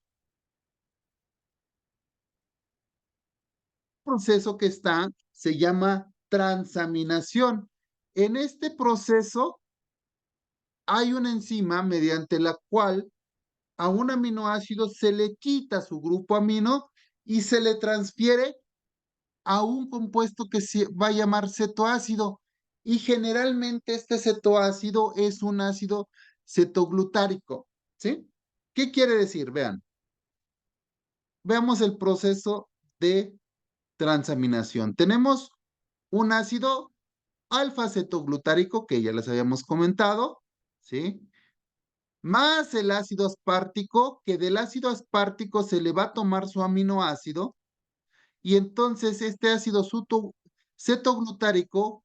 El proceso que está se llama transaminación. En este proceso hay una enzima mediante la cual a un aminoácido se le quita su grupo amino y se le transfiere a un compuesto que se va a llamar cetoácido. Y generalmente este cetoácido es un ácido cetoglutárico, ¿sí? ¿Qué quiere decir? Vean. Veamos el proceso de transaminación. Tenemos un ácido alfa cetoglutárico que ya les habíamos comentado, ¿sí? Más el ácido aspartico, que del ácido aspartico se le va a tomar su aminoácido, y entonces este ácido cetoglutárico,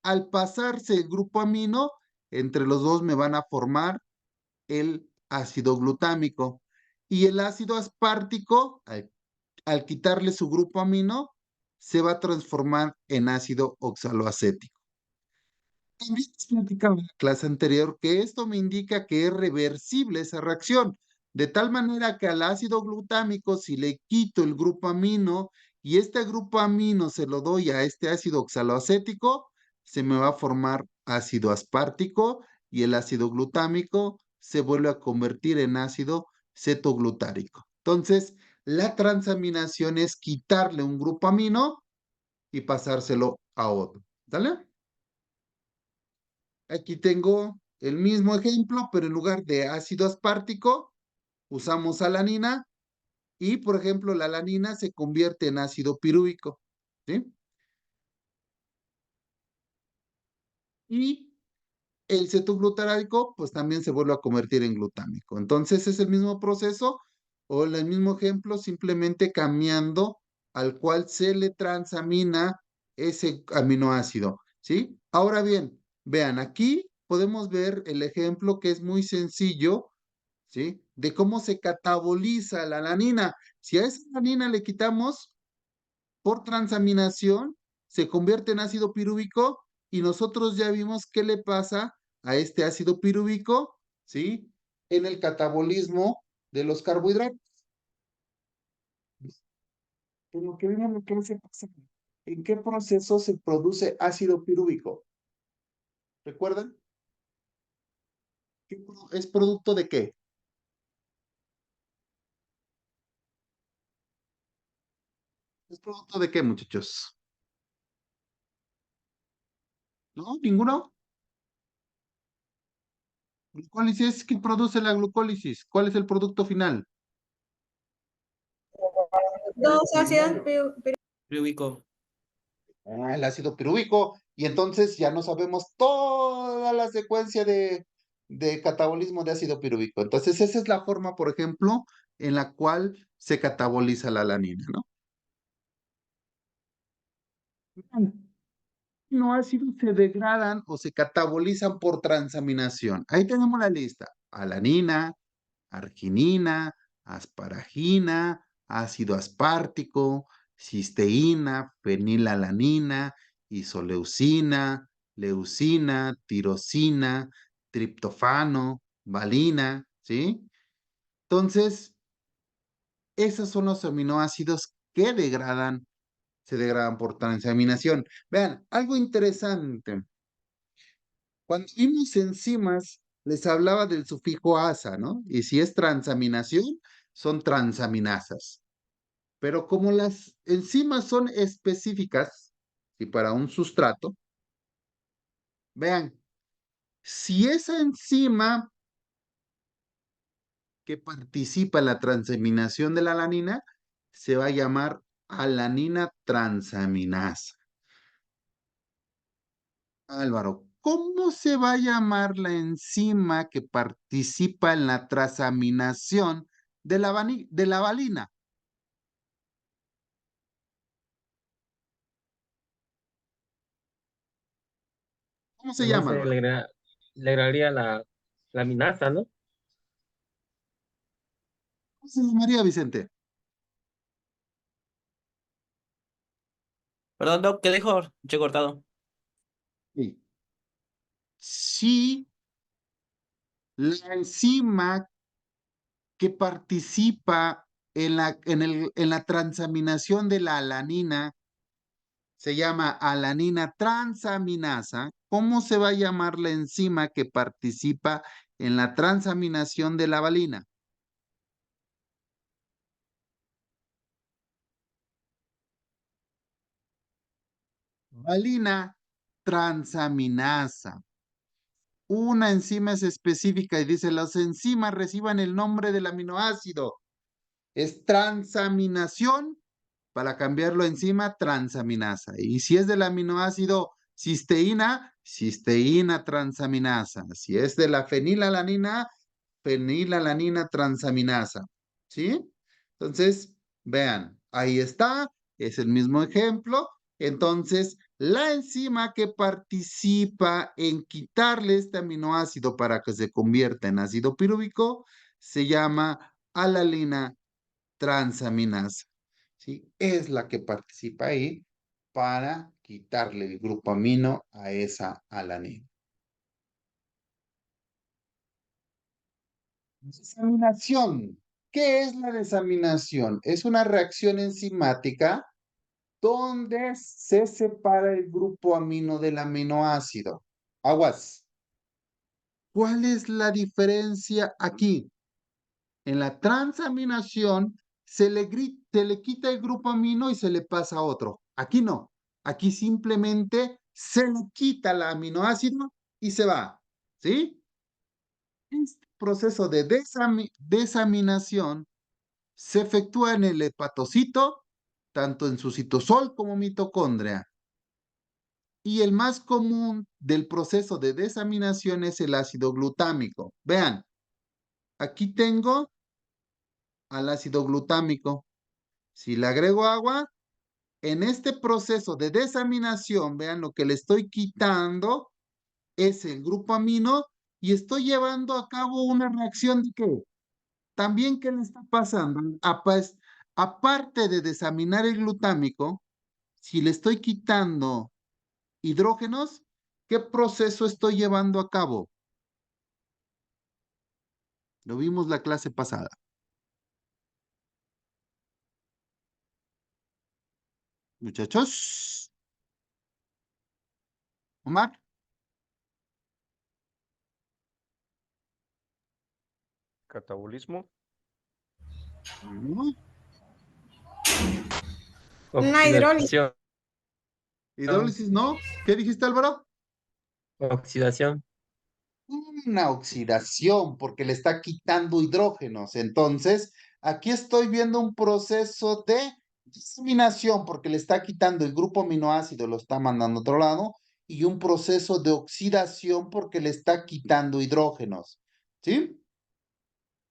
al pasarse el grupo amino, entre los dos me van a formar el ácido glutámico. Y el ácido aspartico, al quitarle su grupo amino, se va a transformar en ácido oxaloacético. También les platicaba en la clase anterior que esto me indica que es reversible esa reacción, de tal manera que al ácido glutámico, si le quito el grupo amino y este grupo amino se lo doy a este ácido oxaloacético, se me va a formar ácido aspartico y el ácido glutámico se vuelve a convertir en ácido cetoglutárico. Entonces, la transaminación es quitarle un grupo amino y pasárselo a otro. ¿Sale? Aquí tengo el mismo ejemplo, pero en lugar de ácido aspartico, usamos alanina y, por ejemplo, la alanina se convierte en ácido pirúvico, ¿sí? Y el cetoglutárico, pues también se vuelve a convertir en glutámico. Entonces es el mismo proceso o el mismo ejemplo, simplemente cambiando al cual se le transamina ese aminoácido, ¿sí? Ahora bien, vean, aquí podemos ver el ejemplo que es muy sencillo, ¿sí? De cómo se cataboliza la alanina. Si a esa alanina le quitamos por transaminación, se convierte en ácido pirúvico y nosotros ya vimos qué le pasa a este ácido pirúvico, ¿sí? En el catabolismo de los carbohidratos. En lo que vimos lo que se pasa. ¿En qué proceso se produce ácido pirúvico? ¿Recuerdan? ¿Es producto de qué? ¿Es producto de qué, muchachos? ¿No? ¿Ninguno? Glucólisis, ¿qué produce la glucólisis? ¿Cuál es el producto final? Dos ácidos Pirúvico. El ácido pirúvico. Y entonces ya no sabemos toda la secuencia de catabolismo de ácido pirúvico. Entonces esa es la forma, por ejemplo, en la cual se cataboliza la alanina, ¿no? Aminoácidos se degradan o se catabolizan por transaminación. Ahí tenemos la lista. Alanina, arginina, asparagina, ácido aspartico, cisteína, fenilalanina, isoleucina, leucina, tirosina, triptofano, valina, ¿sí? Entonces, esos son los aminoácidos que se degradan por transaminación. Vean, algo interesante. Cuando vimos enzimas, les hablaba del sufijo asa, ¿no? Y si es transaminación, son transaminasas. Pero como las enzimas son específicas, y para un sustrato, vean, si esa enzima que participa en la transaminación de la alanina, se va a llamar alanina transaminasa. Álvaro, ¿cómo se va a llamar la enzima que participa en la transaminación de la valina? ¿Cómo se No llama, sé, Álvaro? le agregaría la minaza, ¿no? ¿Cómo se llamaría, Vicente? Perdón, Doc, ¿qué dijo? Che cortado. Sí. Si la enzima que participa en la transaminación de la alanina se llama alanina transaminasa, ¿cómo se va a llamar la enzima que participa en la transaminación de la valina? Valina transaminasa. Una enzima es específica y dice, las enzimas reciban el nombre del aminoácido. Es transaminación para cambiarlo a enzima transaminasa. Y si es del aminoácido cisteína, cisteína transaminasa. Si es de la fenilalanina, fenilalanina transaminasa. ¿Sí? Entonces, vean, ahí está, es el mismo ejemplo. Entonces, la enzima que participa en quitarle este aminoácido para que se convierta en ácido pirúvico se llama alalina transaminasa. ¿Sí? Es la que participa ahí para quitarle el grupamino a esa alanina. Desaminación. ¿Qué es la desaminación? Es una reacción enzimática donde se separa el grupo amino del aminoácido. Aguas. ¿Cuál es la diferencia aquí? En la transaminación se le quita el grupo amino y se le pasa a otro. Aquí no. Aquí simplemente se le quita el aminoácido y se va. ¿Sí? Este proceso de desaminación se efectúa en el hepatocito, tanto en su citosol como mitocondria. Y el más común del proceso de desaminación es el ácido glutámico. Vean, aquí tengo al ácido glutámico. Si le agrego agua, en este proceso de desaminación, vean lo que le estoy quitando es el grupo amino y estoy llevando a cabo una reacción de qué? También, ¿qué le está pasando? Aparte de desaminar el glutámico, si le estoy quitando hidrógenos, ¿qué proceso estoy llevando a cabo? Lo vimos la clase pasada. Muchachos. Omar. Catabolismo. ¿No? Una hidrólisis. Oxidación. Hidrólisis, ¿no? ¿Qué dijiste, Álvaro? Oxidación. Una oxidación porque le está quitando hidrógenos. Entonces, aquí estoy viendo un proceso de diseminación porque le está quitando el grupo aminoácido, lo está mandando a otro lado, y un proceso de oxidación porque le está quitando hidrógenos. ¿Sí?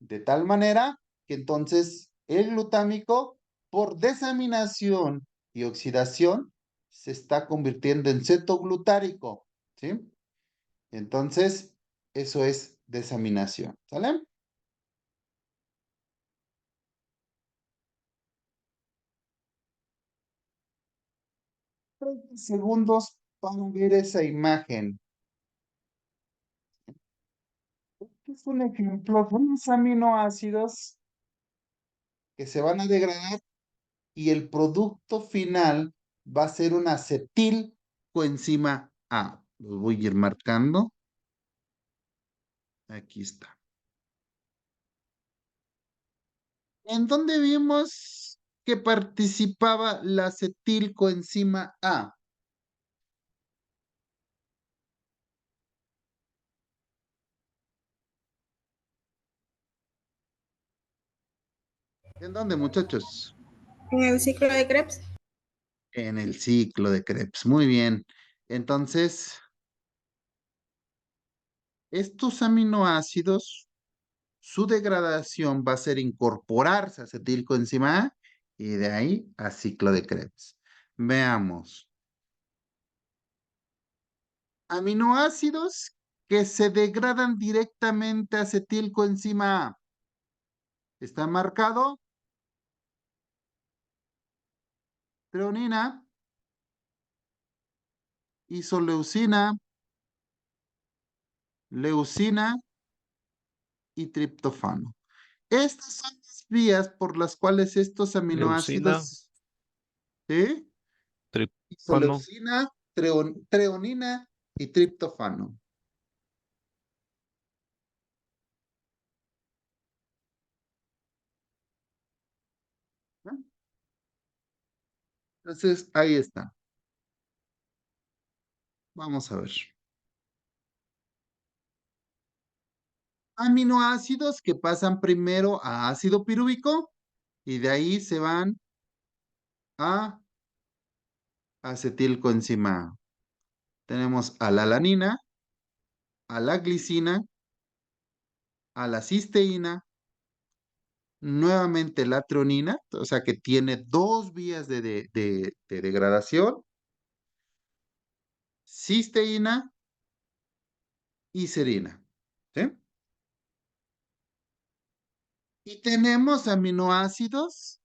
De tal manera que entonces el glutámico, por desaminación y oxidación, se está convirtiendo en cetoglutárico. ¿Sí? Entonces, eso es desaminación. ¿Sale? 30 segundos para ver esa imagen. ¿Qué es un ejemplo de unos aminoácidos que se van a degradar y el producto final va a ser una acetil coenzima A. Los voy a ir marcando. Aquí está. ¿En dónde vimos que participaba la acetilcoenzima A? ¿En dónde, muchachos? En el ciclo de Krebs. En el ciclo de Krebs. Muy bien. Entonces, estos aminoácidos, su degradación va a ser incorporarse a acetilcoenzima A y de ahí a ciclo de Krebs. Veamos. Aminoácidos que se degradan directamente a acetilcoenzima A. ¿Está marcado? Treonina, isoleucina, leucina y triptofano. Estas son las vías por las cuales estos Leucina, aminoácidos, ¿sí? triptofano, Isoleucina, treonina y triptofano. ¿No? Entonces, ahí está. Vamos a ver. Aminoácidos que pasan primero a ácido pirúvico y de ahí se van a acetilcoenzima A. Tenemos a la alanina, a la glicina, a la cisteína, nuevamente la treonina, o sea que tiene dos vías de degradación, cisteína y serina. ¿Sí? Y tenemos aminoácidos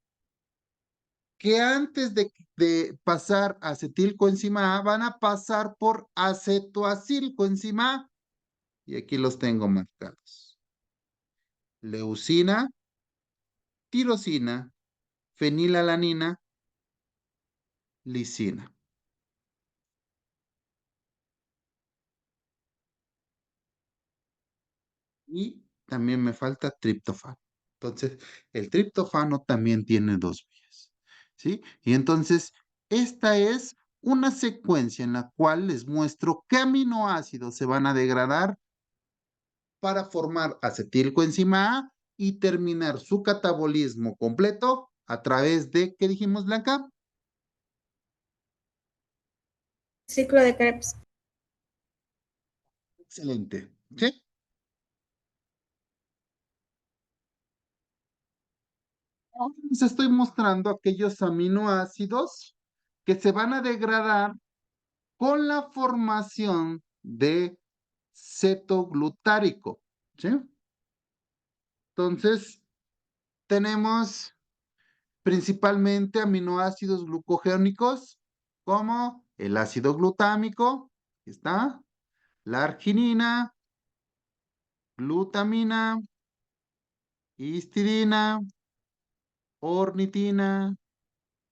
que antes de pasar a acetilcoenzima A van a pasar por acetoacilcoenzima A. Y aquí los tengo marcados. Leucina, tirosina, fenilalanina, lisina. Y también me falta triptofano. Entonces, el triptofano también tiene dos vías. ¿Sí? Y entonces, esta es una secuencia en la cual les muestro qué aminoácidos se van a degradar para formar acetilcoenzima A y terminar su catabolismo completo a través de, ¿qué dijimos, Blanca? Ciclo de Krebs. Excelente. ¿Sí? Ahora les estoy mostrando aquellos aminoácidos que se van a degradar con la formación de cetoglutárico. ¿Sí? Entonces, tenemos principalmente aminoácidos glucogénicos como el ácido glutámico, aquí está, la arginina, glutamina, histidina, ornitina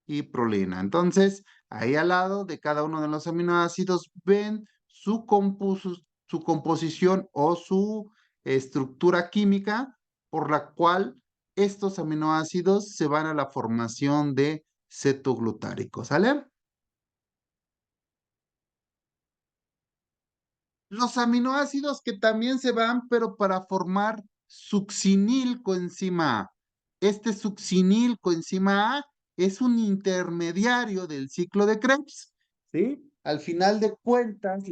y prolina. Entonces, ahí al lado de cada uno de los aminoácidos ven su composición o su estructura química por la cual estos aminoácidos se van a la formación de cetoglutárico. ¿Sale? Los aminoácidos que también se van, pero para formar succinilcoenzima A. Este succinilcoenzima A es un intermediario del ciclo de Krebs, ¿sí? Al final de cuentas,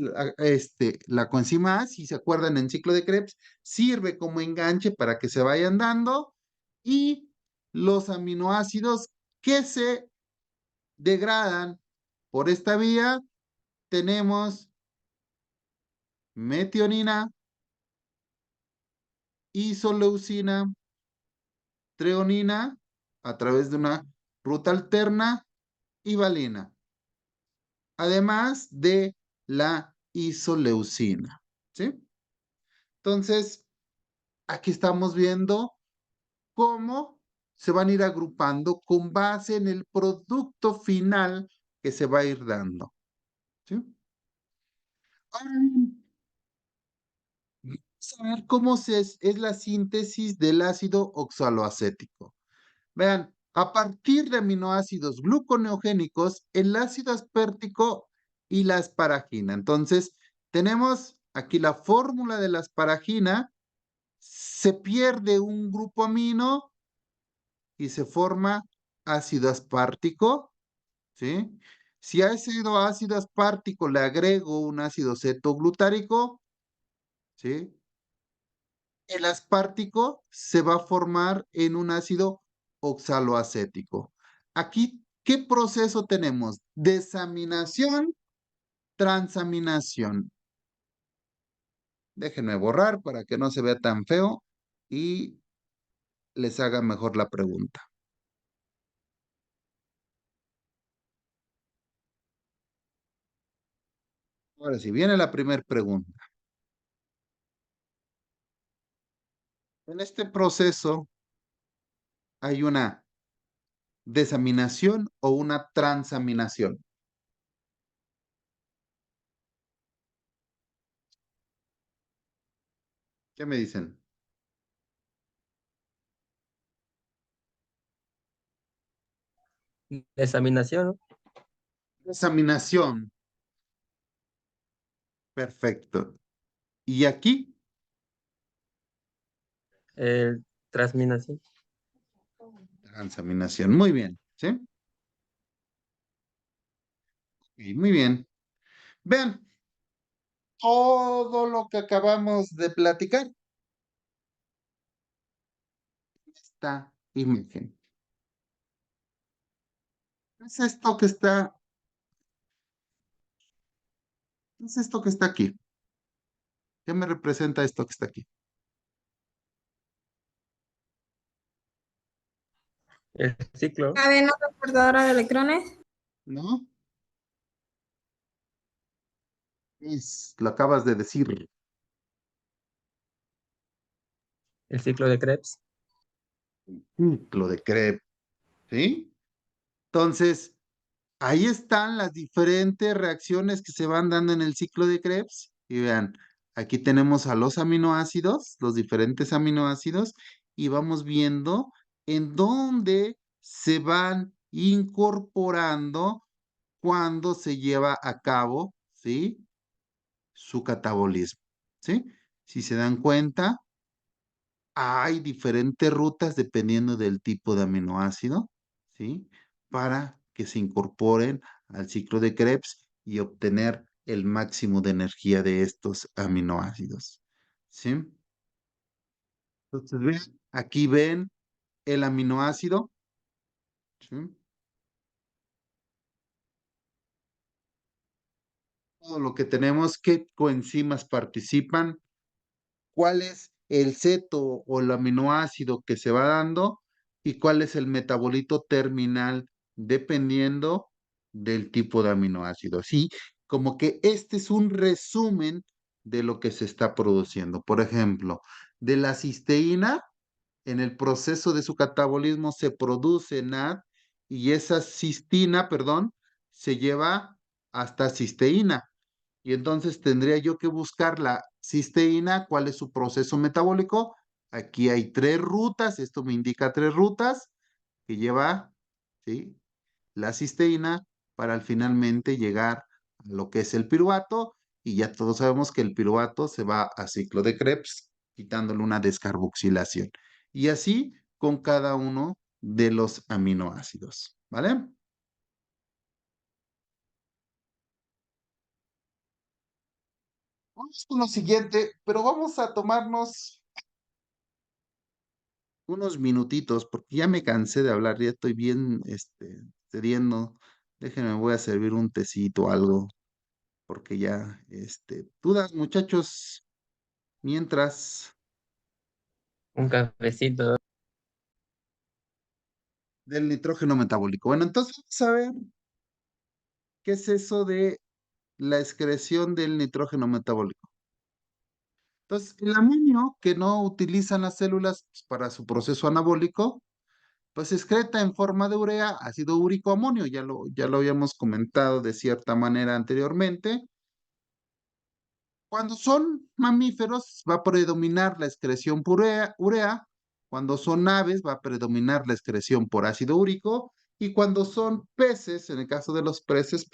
la coenzima A, si se acuerdan en ciclo de Krebs, sirve como enganche para que se vayan dando y los aminoácidos que se degradan por esta vía, tenemos metionina, isoleucina, treonina a través de una ruta alterna y valina, además de la isoleucina. ¿Sí? Entonces, aquí estamos viendo cómo se van a ir agrupando con base en el producto final que se va a ir dando. ¿Sí? Ahora bien, vamos a ver cómo es la síntesis del ácido oxaloacético. Vean, a partir de aminoácidos gluconeogénicos, el ácido aspartico y la asparagina. Entonces, tenemos aquí la fórmula de la asparagina. Se pierde un grupo amino y se forma ácido aspartico, ¿sí? Si a ese ácido aspartico le agrego un ácido cetoglutárico, ¿sí? El aspartico se va a formar en un ácido oxaloacético. Aquí, ¿qué proceso tenemos? Desaminación, transaminación. Déjenme borrar para que no se vea tan feo y les haga mejor la pregunta. Ahora sí, viene la primera pregunta. En este proceso hay una desaminación o una transaminación. ¿Qué me dicen? Examinación, ¿no? Desaminación. Perfecto. ¿Y aquí? Transminación. Transaminación. Muy bien. ¿Sí? Y muy bien. Vean, todo lo que acabamos de platicar. Esta imagen. ¿Qué es esto que está? ¿Qué es esto que está aquí? ¿Qué me representa esto que está aquí? El ciclo, Cadena transportadora de electrones. ¿No? Lo acabas de decir. el ciclo de Krebs. Lo de Krebs. ¿Sí? Entonces, ahí están las diferentes reacciones que se van dando en el ciclo de Krebs. Y vean, aquí tenemos a los aminoácidos, los diferentes aminoácidos, y vamos viendo en dónde se van incorporando cuando se lleva a cabo, ¿sí? Su catabolismo, ¿sí? Si se dan cuenta, hay diferentes rutas dependiendo del tipo de aminoácido, ¿sí? Para que se incorporen al ciclo de Krebs y obtener el máximo de energía de estos aminoácidos, ¿sí? Entonces, ven, aquí ven el aminoácido, ¿sí? Todo lo que tenemos, qué coenzimas participan, cuál es el ceto o el aminoácido que se va dando y cuál es el metabolito terminal dependiendo del tipo de aminoácido. Sí, como que este es un resumen de lo que se está produciendo. Por ejemplo, de la cisteína, en el proceso de su catabolismo se produce NAD y esa cistina, perdón, se lleva hasta cisteína. Y entonces tendría yo que buscar la cisteína, cuál es su proceso metabólico. Aquí hay tres rutas, esto me indica tres rutas que lleva, ¿sí? La cisteína para finalmente llegar a lo que es el piruvato y ya todos sabemos que el piruvato se va a ciclo de Krebs quitándole una descarboxilación. Y así con cada uno de los aminoácidos, ¿vale? Vamos con lo siguiente, pero vamos a tomarnos unos minutitos porque ya me cansé de hablar, ya estoy bien, cediendo. Déjenme, voy a servir un tecito o algo porque ya, dudas, muchachos, mientras Un cafecito. del nitrógeno metabólico. Bueno, entonces vamos a ver qué es eso de la excreción del nitrógeno metabólico. Entonces, el amonio que no utilizan las células para su proceso anabólico, pues se excreta en forma de urea, ácido úrico amonio, ya lo habíamos comentado de cierta manera anteriormente. Cuando son mamíferos va a predominar la excreción por urea, cuando son aves va a predominar la excreción por ácido úrico y cuando son peces, en el caso de los peces,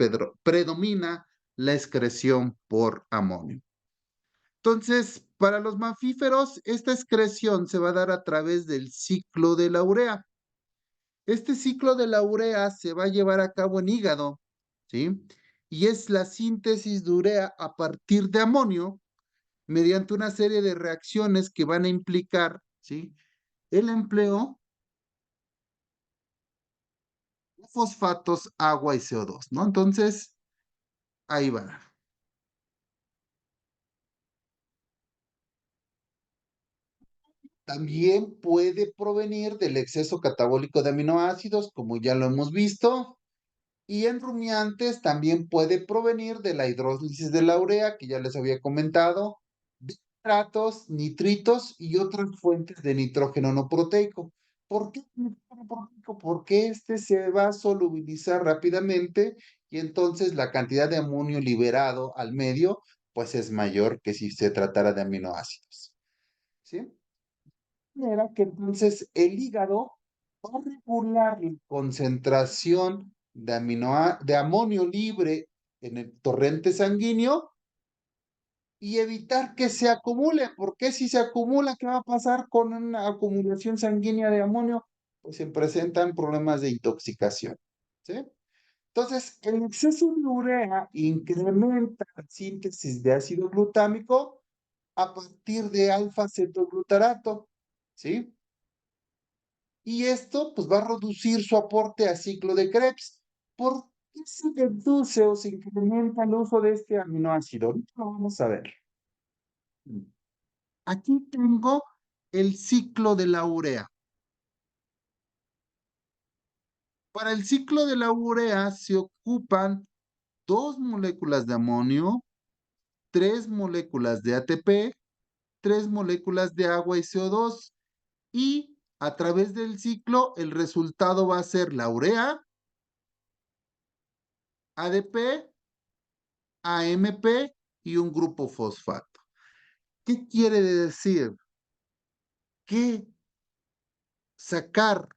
predomina la excreción por amonio. Entonces, para los mamíferos, esta excreción se va a dar a través del ciclo de la urea. Este ciclo de la urea se va a llevar a cabo en hígado, ¿sí? Y es la síntesis de urea a partir de amonio mediante una serie de reacciones que van a implicar, ¿sí? El empleo de fosfatos, agua y CO2, ¿no? Entonces, ahí va. También puede provenir del exceso catabólico de aminoácidos, como ya lo hemos visto, y en rumiantes también puede provenir de la hidrólisis de la urea, que ya les había comentado, de nitratos, nitritos y otras fuentes de nitrógeno no proteico. ¿Por qué nitrógeno proteico? Porque este se va a solubilizar rápidamente y entonces la cantidad de amonio liberado al medio pues es mayor que si se tratara de aminoácidos. ¿Sí? Manera que entonces el hígado va a regular la concentración de amonio libre en el torrente sanguíneo y evitar que se acumule, porque si se acumula, ¿qué va a pasar con una acumulación sanguínea de amonio? Pues se presentan problemas de intoxicación, ¿sí? Entonces, el exceso de urea incrementa la síntesis de ácido glutámico a partir de alfa-cetoglutarato, ¿sí? Y esto pues va a reducir su aporte a ciclo de Krebs. ¿Por qué se reduce o se incrementa el uso de este aminoácido? Ahorita lo vamos a ver. Aquí tengo el ciclo de la urea. Para el ciclo de la urea se ocupan 2 moléculas de amonio, 3 moléculas de ATP, 3 moléculas de agua y CO2. Y a través del ciclo el resultado va a ser la urea, ADP, AMP y un grupo fosfato. ¿Qué quiere decir? Que sacar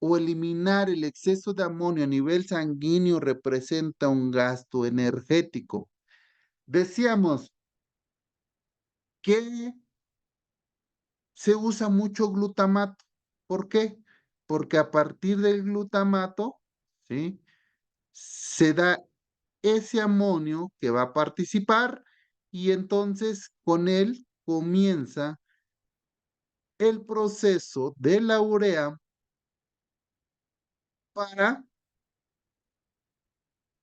o eliminar el exceso de amonio a nivel sanguíneo representa un gasto energético. Decíamos que se usa mucho glutamato. ¿Por qué? Porque a partir del glutamato, ¿sí? Se da ese amonio que va a participar y entonces con él comienza el proceso de la urea para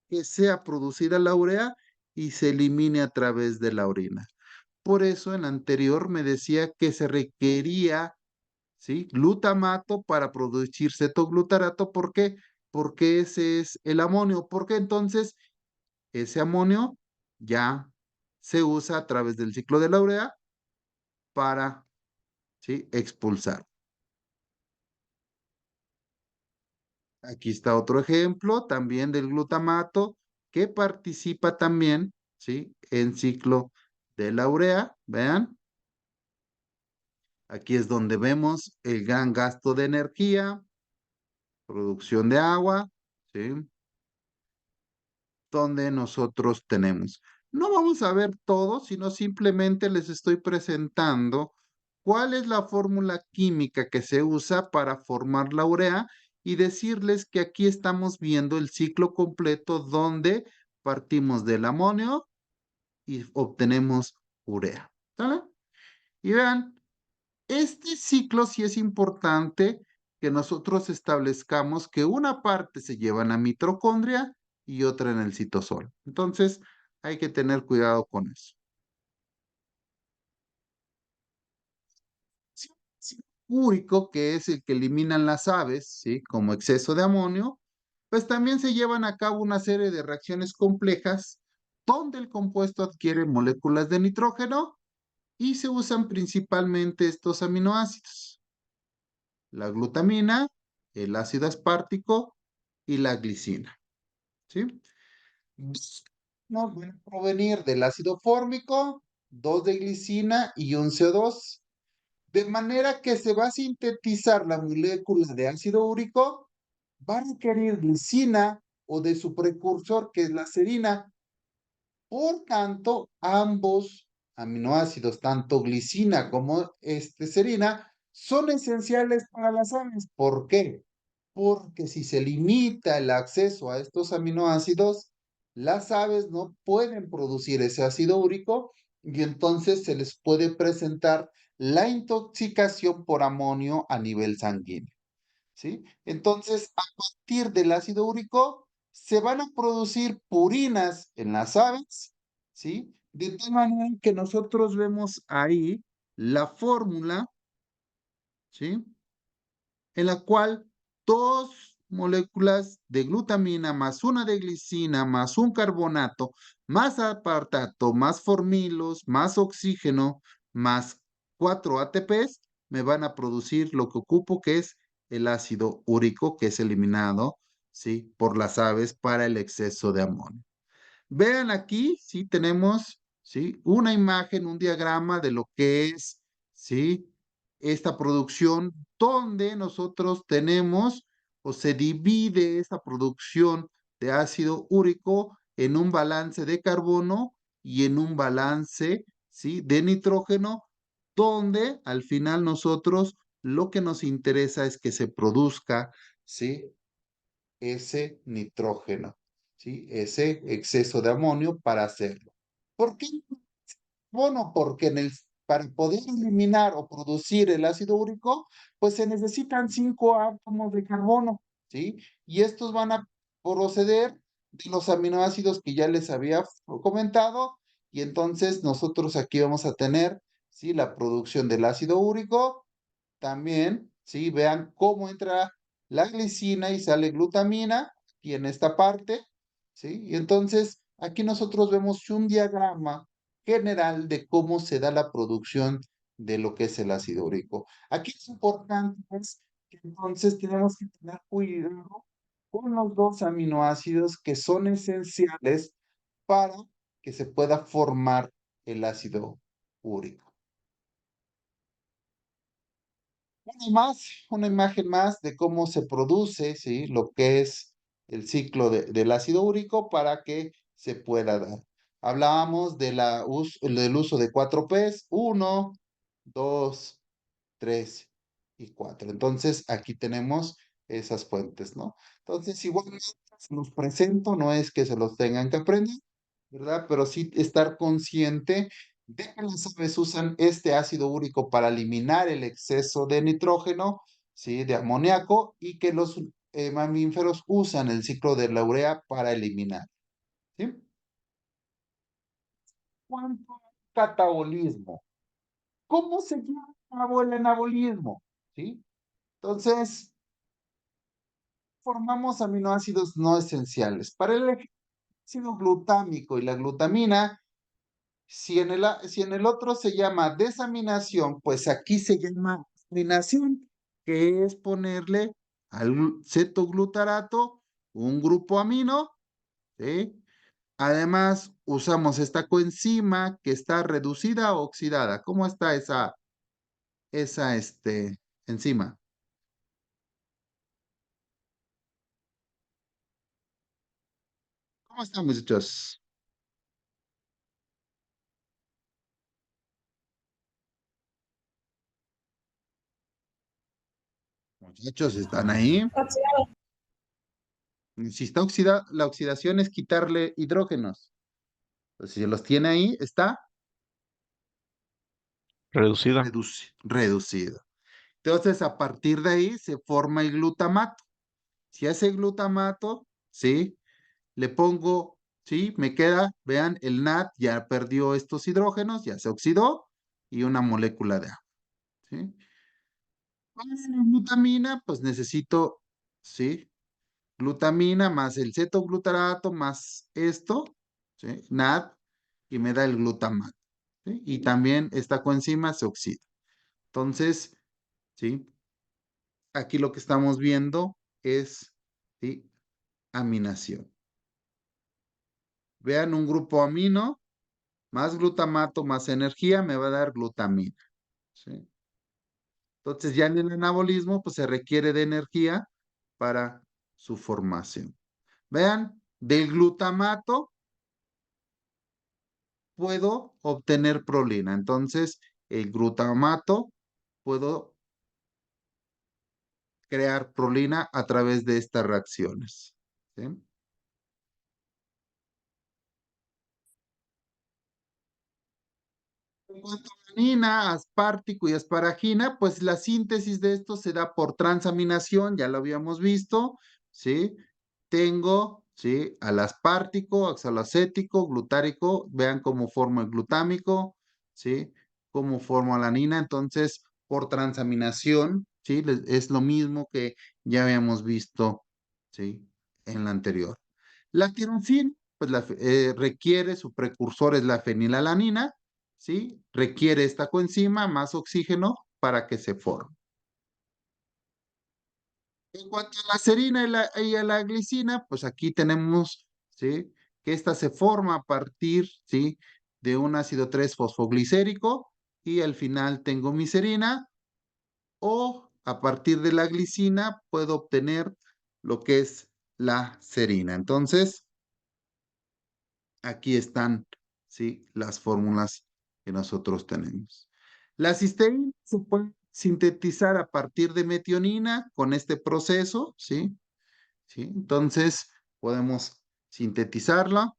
que sea producida la urea y se elimine a través de la orina. Por eso en anterior me decía que se requería, ¿sí?, glutamato para producir cetoglutarato. ¿Por qué? Porque ese es el amonio. Porque entonces ese amonio ya se usa a través del ciclo de la urea para, ¿sí?, expulsar. Aquí está otro ejemplo también del glutamato que participa también, ¿sí?, en ciclo de la urea. Vean, aquí es donde vemos el gran gasto de energía, producción de agua, ¿sí?, donde nosotros tenemos. No vamos a ver todo, sino simplemente les estoy presentando cuál es la fórmula química que se usa para formar la urea y decirles que aquí estamos viendo el ciclo completo donde partimos del amonio y obtenemos urea. ¿Sale? Y vean, este ciclo sí es importante que nosotros establezcamos que una parte se lleva en la mitocondria y otra en el citosol. Entonces, hay que tener cuidado con eso. Ácido úrico, que es el que eliminan las aves, ¿sí?, como exceso de amonio, pues también se llevan a cabo una serie de reacciones complejas donde el compuesto adquiere moléculas de nitrógeno y se usan principalmente estos aminoácidos: la glutamina, el ácido aspartico y la glicina, ¿sí? Nos van a provenir del ácido fórmico, 2 de glicina y un CO2. De manera que se va a sintetizar la molécula de ácido úrico, va a requerir glicina o de su precursor, que es la serina. Por tanto, ambos aminoácidos, tanto glicina como serina, son esenciales para las aves. ¿Por qué? Porque si se limita el acceso a estos aminoácidos, las aves no pueden producir ese ácido úrico y entonces se les puede presentar la intoxicación por amonio a nivel sanguíneo, ¿sí? Entonces, a partir del ácido úrico, se van a producir purinas en las aves, ¿sí? De tal manera que nosotros vemos ahí la fórmula, ¿sí? En la cual 2 moléculas de glutamina más una de glicina más un carbonato más apartato más formilos más oxígeno más 4 ATPs me van a producir lo que ocupo, que es el ácido úrico, que es eliminado, ¿sí?, por las aves para el exceso de amonio. Vean aquí, sí, tenemos, sí, una imagen, un diagrama de lo que es, sí, esta producción, donde nosotros tenemos o se divide esta producción de ácido úrico en un balance de carbono y en un balance, sí, de nitrógeno, donde al final nosotros lo que nos interesa es que se produzca, sí, ese nitrógeno, ¿sí? Ese exceso de amonio para hacerlo. ¿Por qué? Bueno, porque para poder eliminar o producir el ácido úrico, pues se necesitan 5 átomos de carbono, ¿sí? Y estos van a proceder de los aminoácidos que ya les había comentado, y entonces nosotros aquí vamos a tener, ¿sí?, la producción del ácido úrico. También, ¿sí?, vean cómo entra la glicina y sale glutamina, y en esta parte, ¿sí? Y entonces aquí nosotros vemos un diagrama general de cómo se da la producción de lo que es el ácido úrico. Aquí es importante, pues, que entonces tenemos que tener cuidado con los 2 aminoácidos que son esenciales para que se pueda formar el ácido úrico. Una imagen más de cómo se produce, ¿sí?, lo que es el ciclo del ácido úrico para que se pueda dar. Hablábamos del uso de 4 Ps: 1, 2, 3 y 4. Entonces, aquí tenemos esas fuentes, ¿no? Entonces, igualmente se los presento, no es que se los tengan que aprender, ¿verdad? Pero sí estar consciente de que las aves usan este ácido úrico para eliminar el exceso de nitrógeno, ¿sí?, de amoníaco, y que los mamíferos usan el ciclo de la urea para eliminar, ¿sí? ¿Cuánto catabolismo? ¿Cómo se lleva a cabo el anabolismo? ¿Sí? Entonces, formamos aminoácidos no esenciales. Para el ácido glutámico y la glutamina, si en el otro se llama desaminación, pues aquí se llama aminación, que es ponerle al cetoglutarato un grupo amino, ¿sí? Además, usamos esta coenzima que está reducida o oxidada. ¿Cómo está esa enzima? ¿Cómo están, muchachos? Muchachos, ¿están ahí? Oxidado. Si está oxidada, la oxidación es quitarle hidrógenos. Entonces, si los tiene ahí, está Reducida. reducido. Entonces, a partir de ahí se forma el glutamato. Si a ese glutamato, ¿sí?, le pongo, ¿sí?, me queda, vean, el NAT ya perdió estos hidrógenos, ya se oxidó, y una molécula de agua, ¿sí? Para la glutamina, pues necesito, ¿sí?, glutamina más el cetoglutarato más esto, ¿sí?, NAD, y me da el glutamato. ¿sí? Y también esta coenzima se oxida. Entonces, ¿sí? Aquí lo que estamos viendo es, ¿sí? Aminación. Vean un grupo amino, más glutamato, más energía, me va a dar glutamina, ¿sí? Entonces ya en el anabolismo, pues se requiere de energía para su formación. Vean, del glutamato puedo obtener prolina. Entonces, el glutamato puedo crear prolina a través de estas reacciones, ¿sí? En cuanto a alanina, aspartico y asparagina, pues la síntesis de esto se da por transaminación, ya lo habíamos visto, ¿sí? Tengo, ¿sí? Al aspartico, oxaloacético, glutárico, vean cómo formo el glutámico, ¿sí? Cómo formo alanina, entonces, por transaminación, ¿sí? Es lo mismo que ya habíamos visto, ¿sí? En la anterior. La tirosina, pues requiere, su precursor es la fenilalanina, ¿sí? Requiere esta coenzima más oxígeno para que se forme. En cuanto a la serina y a la glicina, pues aquí tenemos, ¿sí? Que esta se forma a partir, ¿sí? De un ácido 3-fosfoglicérico y al final tengo mi serina, o a partir de la glicina puedo obtener lo que es la serina. Entonces, aquí están, ¿sí? Las fórmulas que nosotros tenemos. La cisteína se puede sintetizar a partir de metionina con este proceso, ¿sí? ¿Sí? Entonces, podemos sintetizarla.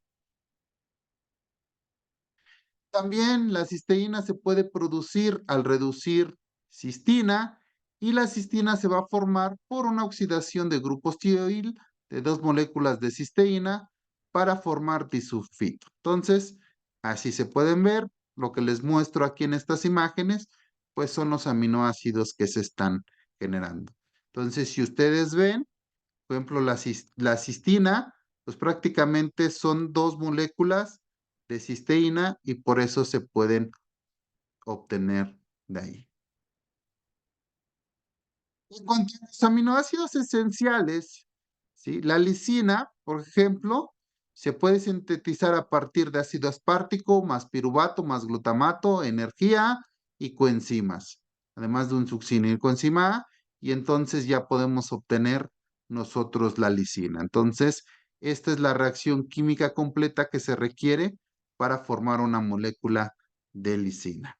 También la cisteína se puede producir al reducir cistina y la cistina se va a formar por una oxidación de grupos tioil de 2 moléculas de cisteína para formar disulfito. Entonces, así se pueden ver, lo que les muestro aquí en estas imágenes, pues son los aminoácidos que se están generando. Entonces, si ustedes ven, por ejemplo, la cistina, pues prácticamente son 2 moléculas de cisteína y por eso se pueden obtener de ahí. En cuanto a los aminoácidos esenciales, ¿sí? La lisina, por ejemplo, se puede sintetizar a partir de ácido aspartico, más piruvato, más glutamato, energía y coenzimas, además de un succinil coenzima A, y entonces ya podemos obtener nosotros la lisina. Entonces, esta es la reacción química completa que se requiere para formar una molécula de lisina.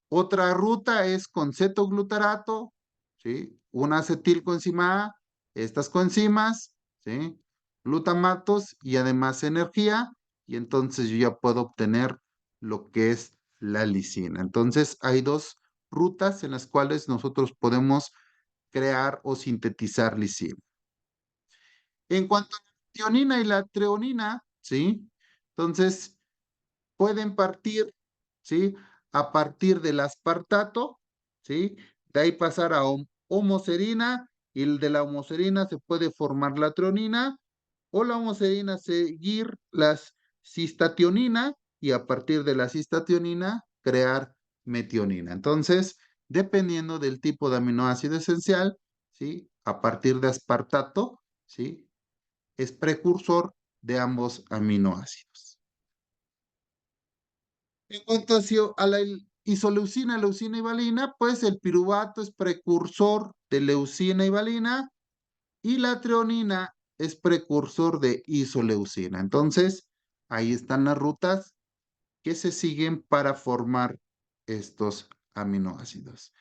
Otra ruta es con cetoglutarato, ¿sí? Una acetilcoenzima A, estas coenzimas, ¿sí? Glutamatos y además energía, y entonces yo ya puedo obtener lo que es la lisina. Entonces hay 2 rutas en las cuales nosotros podemos crear o sintetizar lisina. En cuanto a la tionina y la treonina, ¿sí? Entonces pueden partir, ¿sí? A partir del aspartato, ¿sí? De ahí pasar a homoserina y de la homoserina se puede formar la treonina o la homoserina seguir la cistationina y a partir de la cistationina crear metionina. Entonces, dependiendo del tipo de aminoácido esencial, ¿sí? A partir de aspartato, ¿sí? Es precursor de ambos aminoácidos. En cuanto a la isoleucina, leucina y valina, pues el piruvato es precursor de leucina y valina y la treonina es precursor de isoleucina. Entonces, ahí están las rutas que se siguen para formar estos aminoácidos.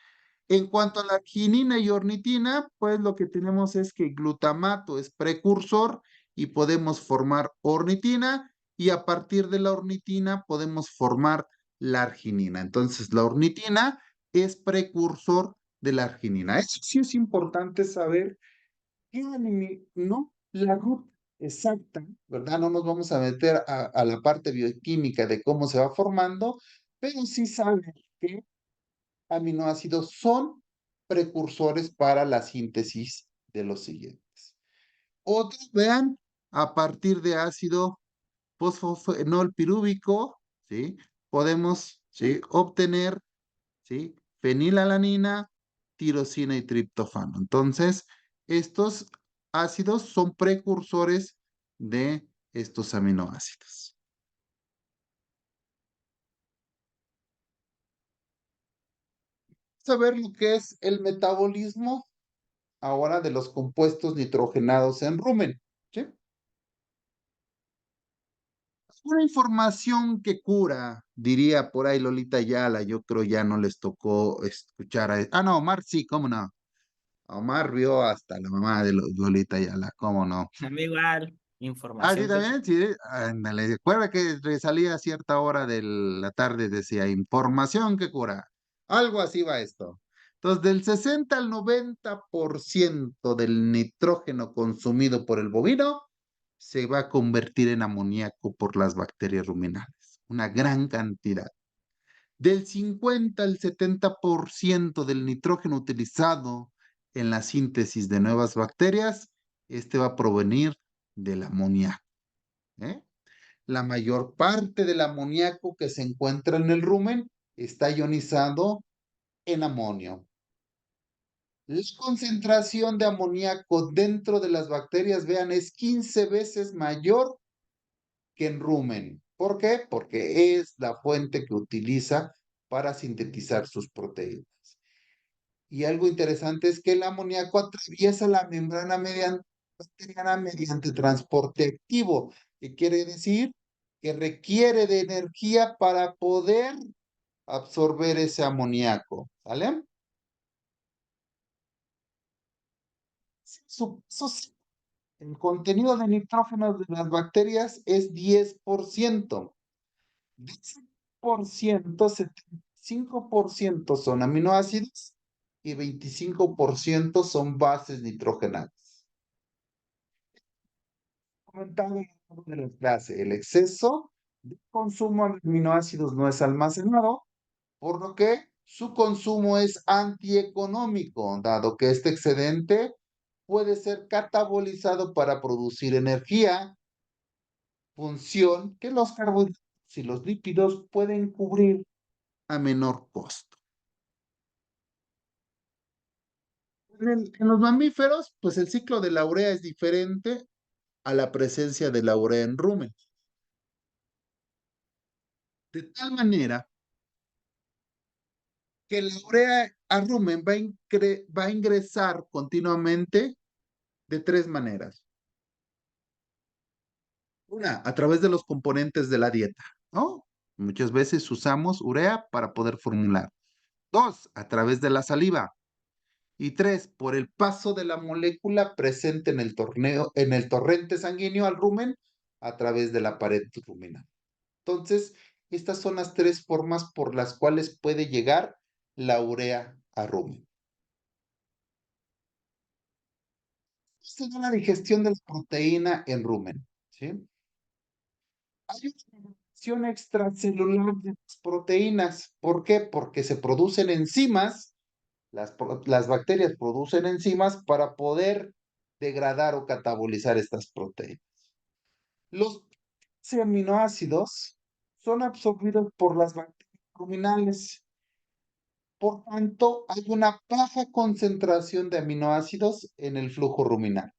En cuanto a la arginina y ornitina, pues lo que tenemos es que glutamato es precursor y podemos formar ornitina y a partir de la ornitina podemos formar la arginina. Entonces, la ornitina es precursor de la arginina. Eso sí es importante saber que no la ruta exacta, ¿verdad? No nos vamos a meter a la parte bioquímica de cómo se va formando, pero sí saber que aminoácidos son precursores para la síntesis de los siguientes. Otros, vean, a partir de ácido fosfenol pirúvico, ¿sí? podemos, ¿sí?, obtener, ¿sí?, fenilalanina, tirosina y triptofano. Entonces, estos ácidos son precursores de estos aminoácidos. Vamos a ver lo que es el metabolismo ahora de los compuestos nitrogenados en rumen, ¿sí? Una información que cura, diría por ahí Lolita Ayala. Yo creo ya no les tocó escuchar a... Ah, no, Omar sí, cómo no. Omar vio hasta la mamá de Lolita Ayala, cómo no. A mí igual, Ah, sí, información que... también, sí. Ándale, recuerda que salía a cierta hora de la tarde, decía información que cura. Algo así va esto. Entonces, del 60 al 90% del nitrógeno consumido por el bovino se va a convertir en amoníaco por las bacterias ruminales. Una gran cantidad. Del 50 al 70% del nitrógeno utilizado en la síntesis de nuevas bacterias, este va a provenir del amoníaco. ¿Eh? La mayor parte del amoníaco que se encuentra en el rumen está ionizado en amonio. La concentración de amoníaco dentro de las bacterias, vean, es 15 veces mayor que en rumen. ¿Por qué? Porque es la fuente que utiliza para sintetizar sus proteínas. Y algo interesante es que el amoníaco atraviesa la membrana bacteriana mediante transporte activo, que quiere decir que requiere de energía para poder absorber ese amoníaco, ¿vale? El contenido de nitrógeno de las bacterias es 10%. De ese por ciento, 75% son aminoácidos y 25% son bases nitrogenadas. Comentado en de la clase, el exceso de consumo de aminoácidos no es almacenado, por lo que su consumo es antieconómico, dado que este excedente puede ser catabolizado para producir energía, función que los carbohidratos y los lípidos pueden cubrir a menor costo. En los mamíferos, pues el ciclo de la urea es diferente a la presencia de la urea en rumen. De tal manera que la urea a rumen va a ingresar continuamente de tres maneras. Una, a través de los componentes de la dieta, ¿no? Muchas veces usamos urea para poder formular. Dos, a través de la saliva. Y tres, por el paso de la molécula presente en el torrente sanguíneo al rumen a través de la pared ruminal. Entonces, estas son las tres formas por las cuales puede llegar la urea a rumen. Se da la digestión de la proteína en rumen, ¿sí? Hay una digestión extracelular de las proteínas. ¿Por qué? Porque se producen enzimas, las bacterias producen enzimas para poder degradar o catabolizar estas proteínas. Los aminoácidos son absorbidos por las bacterias ruminales. Por tanto, hay una baja concentración de aminoácidos en el flujo ruminal.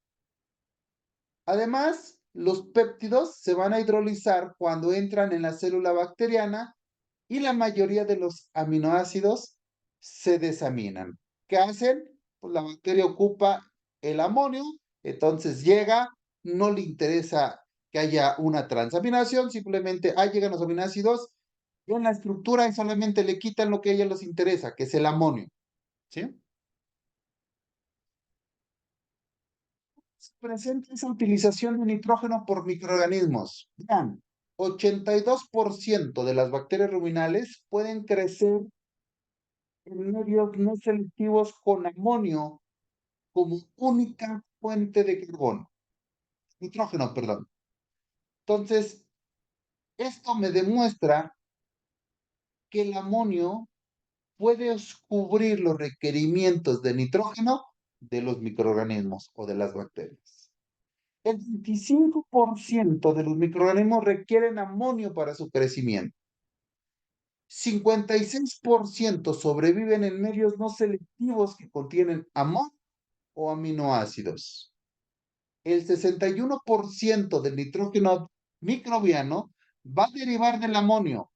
Además, los péptidos se van a hidrolizar cuando entran en la célula bacteriana y la mayoría de los aminoácidos se desaminan. ¿Qué hacen? Pues la bacteria ocupa el amonio, entonces llega, no le interesa que haya una transaminación, simplemente ahí llegan los aminoácidos y en la estructura y solamente le quitan lo que a ellos les interesa, que es el amonio. ¿Sí? Se presenta esa utilización de nitrógeno por microorganismos. Vean, 82% de las bacterias ruminales pueden crecer en medios no selectivos con amonio como única fuente de nitrógeno, perdón. Entonces, esto me demuestra que el amonio puede cubrir los requerimientos de nitrógeno de los microorganismos o de las bacterias. El 25% de los microorganismos requieren amonio para su crecimiento. 56% sobreviven en medios no selectivos que contienen amonio o aminoácidos. El 61% del nitrógeno microbiano va a derivar del amonio.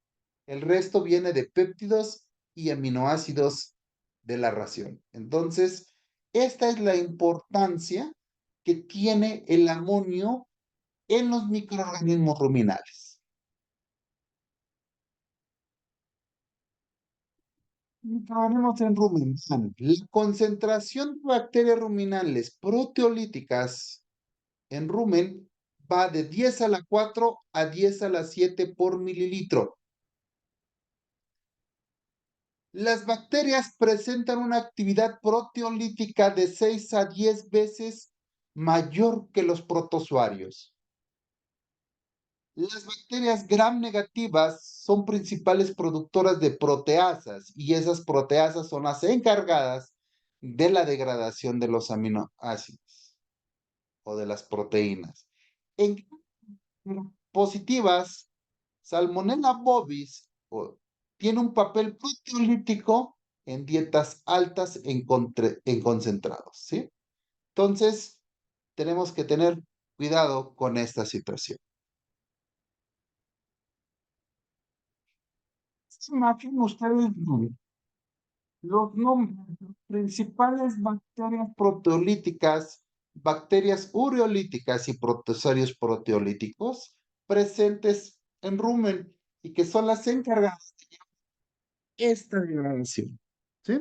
El resto viene de péptidos y aminoácidos de la ración. Entonces, esta es la importancia que tiene el amonio en los microorganismos ruminales. Microorganismos en rumen. La concentración de bacterias ruminales proteolíticas en rumen va de 10 a la 4 a 10 a la 7 por mililitro. Las bacterias presentan una actividad proteolítica de 6 a 10 veces mayor que los protozoarios. Las bacterias gram negativas son principales productoras de proteasas y esas proteasas son las encargadas de la degradación de los aminoácidos o de las proteínas. En positivas, Salmonella bovis tiene un papel proteolítico en dietas altas en concentrados, ¿sí? Entonces, tenemos que tener cuidado con esta situación. Imaginen ustedes los nombres, principales bacterias proteolíticas, bacterias ureolíticas y protozoarios proteolíticos presentes en rumen y que son las encargadas de esta degradación. ¿Sí?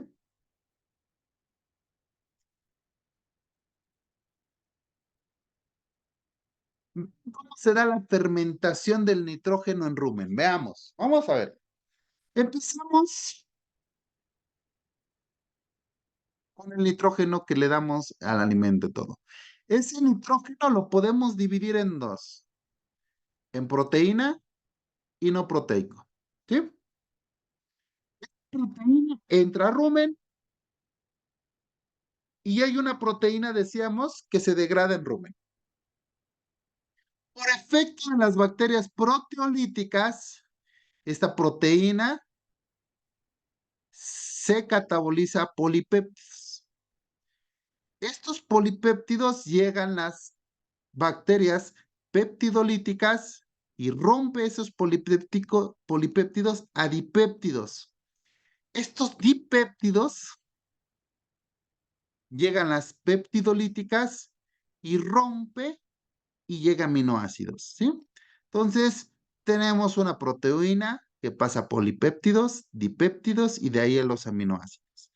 ¿Cómo se da la fermentación del nitrógeno en rumen? Veamos, vamos a ver. Empezamos con el nitrógeno que le damos al alimento todo. Ese nitrógeno lo podemos dividir en dos, en proteína y no proteico. ¿Sí? Proteína entra a rumen y hay una proteína, decíamos, que se degrada en rumen. Por efecto de las bacterias proteolíticas, esta proteína se cataboliza a polipéptidos. Estos polipéptidos llegan las bacterias peptidolíticas y rompe esos polipéptidos a dipéptidos. Estos dipéptidos llegan las peptidolíticas y rompe y llega a aminoácidos, ¿sí? Entonces, tenemos una proteína que pasa a polipéptidos, dipéptidos y de ahí a los aminoácidos.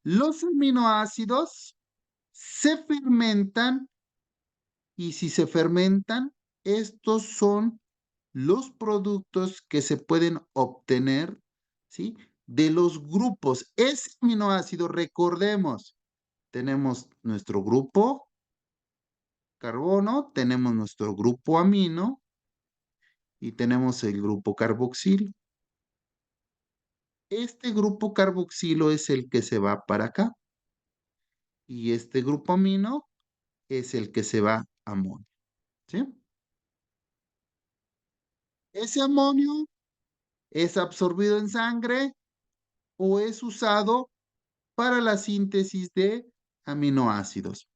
Los aminoácidos se fermentan y si se fermentan, estos son los productos que se pueden obtener, ¿sí? De los grupos. Ese aminoácido, recordemos, tenemos nuestro grupo carbono, tenemos nuestro grupo amino y tenemos el grupo carboxilo. Este grupo carboxilo es el que se va para acá y este grupo amino es el que se va a amonio, ¿sí? Ese amonio es absorbido en sangre o es usado para la síntesis de aminoácidos.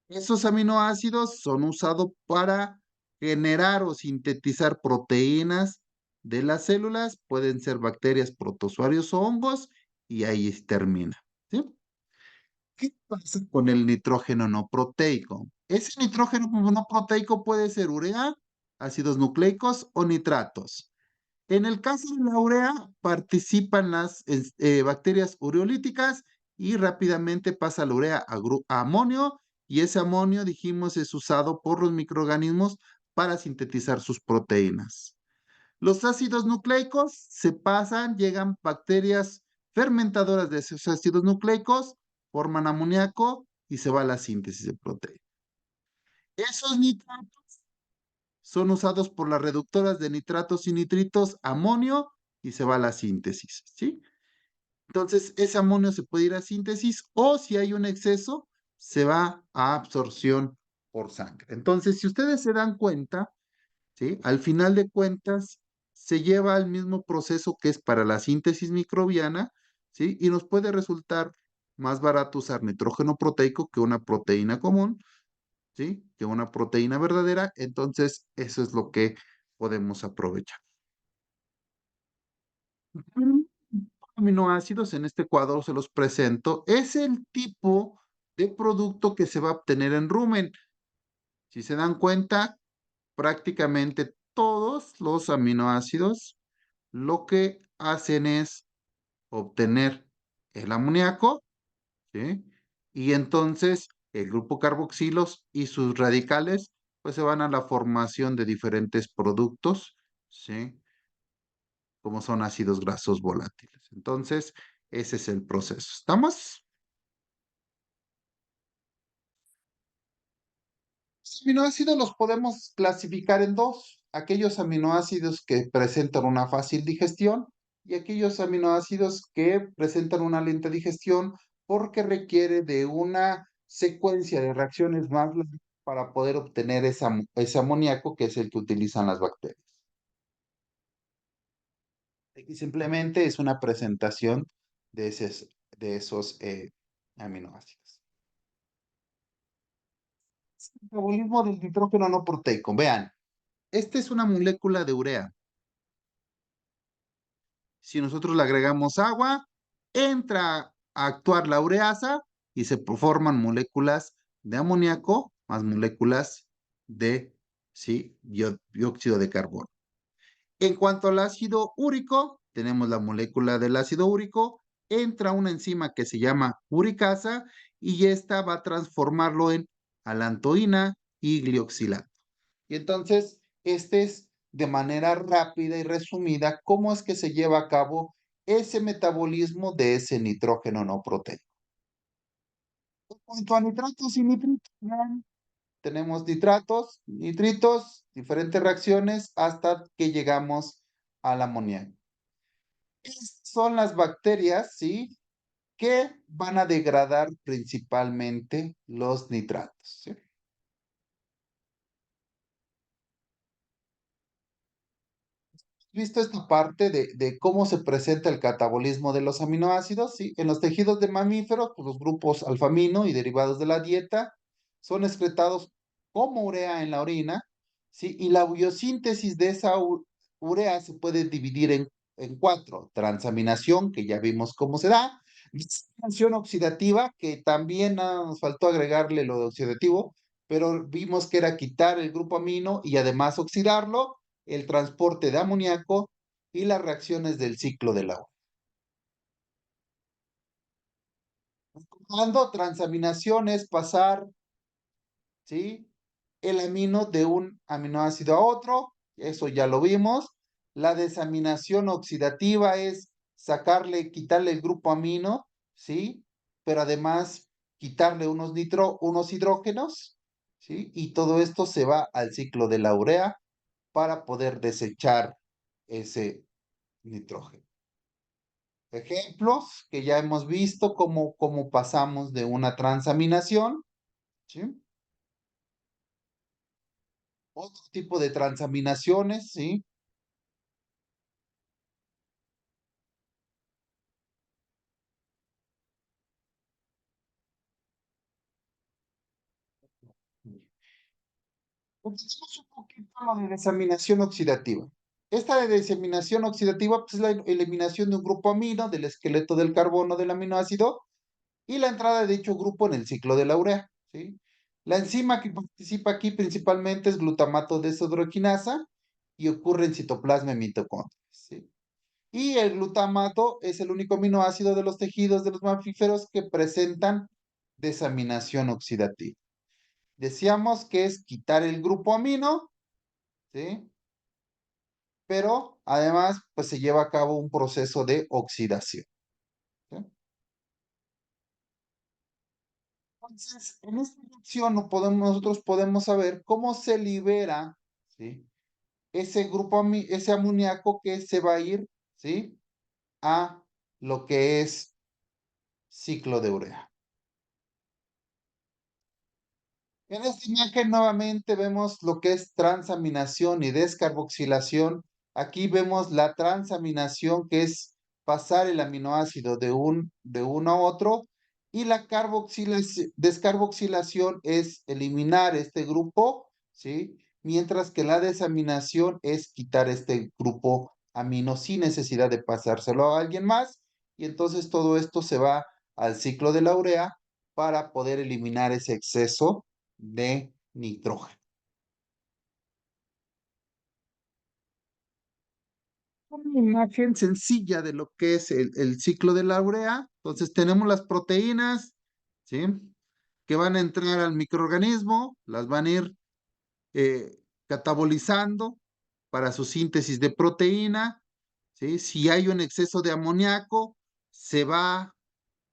Esos aminoácidos son usados para generar o sintetizar proteínas de las células, pueden ser bacterias, protozoarios o hongos, y ahí termina, ¿sí? ¿Qué pasa con el nitrógeno no proteico? Ese nitrógeno no proteico puede ser urea, ácidos nucleicos o nitratos. En el caso de la urea, participan las bacterias ureolíticas y rápidamente pasa la urea a amonio y ese amonio, dijimos, es usado por los microorganismos para sintetizar sus proteínas. Los ácidos nucleicos se pasan, llegan bacterias fermentadoras de esos ácidos nucleicos, forman amoníaco y se va a la síntesis de proteína. Esos nitratos son usados por las reductoras de nitratos y nitritos, amonio, y se va a la síntesis, ¿sí? Entonces, ese amonio se puede ir a síntesis o si hay un exceso, se va a absorción por sangre. Entonces, si ustedes se dan cuenta, ¿sí? Al final de cuentas, se lleva al mismo proceso que es para la síntesis microbiana, ¿sí? Y nos puede resultar más barato usar nitrógeno proteico que una proteína común, ¿sí? Que una proteína verdadera. Entonces, eso es lo que podemos aprovechar. Aminoácidos, en este cuadro se los presento, es el tipo de producto que se va a obtener en rumen. Si se dan cuenta, prácticamente todos los aminoácidos lo que hacen es obtener el amoníaco, ¿sí? Y entonces el grupo carboxilos y sus radicales pues se van a la formación de diferentes productos, ¿sí? Como son ácidos grasos volátiles. Entonces, ese es el proceso. ¿Estamos? Los aminoácidos los podemos clasificar en dos: aquellos aminoácidos que presentan una fácil digestión y aquellos aminoácidos que presentan una lenta digestión porque requiere de una secuencia de reacciones más largas para poder obtener ese amoníaco que es el que utilizan las bacterias. Aquí simplemente es una presentación de esos aminoácidos. Metabolismo del nitrógeno no proteico. Vean, esta es una molécula de urea. Si nosotros le agregamos agua, entra a actuar la ureasa y se forman moléculas de amoníaco más moléculas de, ¿sí?, dióxido de carbono. En cuanto al ácido úrico, tenemos la molécula del ácido úrico, entra una enzima que se llama uricasa y esta va a transformarlo en alantoína y glioxilato. Y entonces, este es de manera rápida y resumida cómo es que se lleva a cabo ese metabolismo de ese nitrógeno no proteico. En cuanto a nitratos y nitritos, tenemos nitratos, nitritos, diferentes reacciones hasta que llegamos al amoníaco. Estas son las bacterias, ¿sí?, que van a degradar principalmente los nitratos, ¿sí? Visto esta parte de cómo se presenta el catabolismo de los aminoácidos, ¿sí? En los tejidos de mamíferos, pues los grupos alfamino y derivados de la dieta son excretados como urea en la orina, ¿sí? Y la biosíntesis de esa urea se puede dividir en cuatro: transaminación, que ya vimos cómo se da; desaminación oxidativa, que también nos faltó agregarle lo de oxidativo, pero vimos que era quitar el grupo amino y además oxidarlo; el transporte de amoníaco y las reacciones del ciclo del agua. Cuando transaminación es pasar, ¿sí?, el amino de un aminoácido a otro, eso ya lo vimos. La desaminación oxidativa es quitarle el grupo amino, ¿sí? Pero además quitarle unos hidrógenos, ¿sí? Y todo esto se va al ciclo de la urea para poder desechar ese nitrógeno. Ejemplos que ya hemos visto, cómo pasamos de una transaminación, ¿sí? Otro tipo de transaminaciones, ¿sí? Pensemos un poquito en lo de desaminación oxidativa. Esta de desaminación oxidativa, pues, es la eliminación de un grupo amino del esqueleto del carbono del aminoácido y la entrada de dicho grupo en el ciclo de la urea, ¿sí? La enzima que participa aquí principalmente es glutamato deshidrogenasa y ocurre en citoplasma y mitocondrias, ¿sí? Y el glutamato es el único aminoácido de los tejidos de los mamíferos que presentan desaminación oxidativa. Decíamos que es quitar el grupo amino, ¿sí? Pero además, pues se lleva a cabo un proceso de oxidación, ¿sí? Entonces, en esta reacción nosotros podemos saber cómo se libera, ¿sí?, ese ese amoníaco que se va a ir, ¿sí?, a lo que es ciclo de urea. En esta imagen nuevamente vemos lo que es transaminación y descarboxilación Aquí vemos la transaminación, que es pasar el aminoácido de uno a otro, y la descarboxilación es eliminar este grupo, ¿sí? Mientras que la desaminación es quitar este grupo amino sin necesidad de pasárselo a alguien más, y entonces todo esto se va al ciclo de la urea para poder eliminar ese exceso de nitrógeno. Una imagen sencilla de lo que es el ciclo de la urea. Entonces tenemos las proteínas, ¿sí? Que van a entrar al microorganismo, las van a ir catabolizando para su síntesis de proteína, ¿sí? Si hay un exceso de amoníaco, se va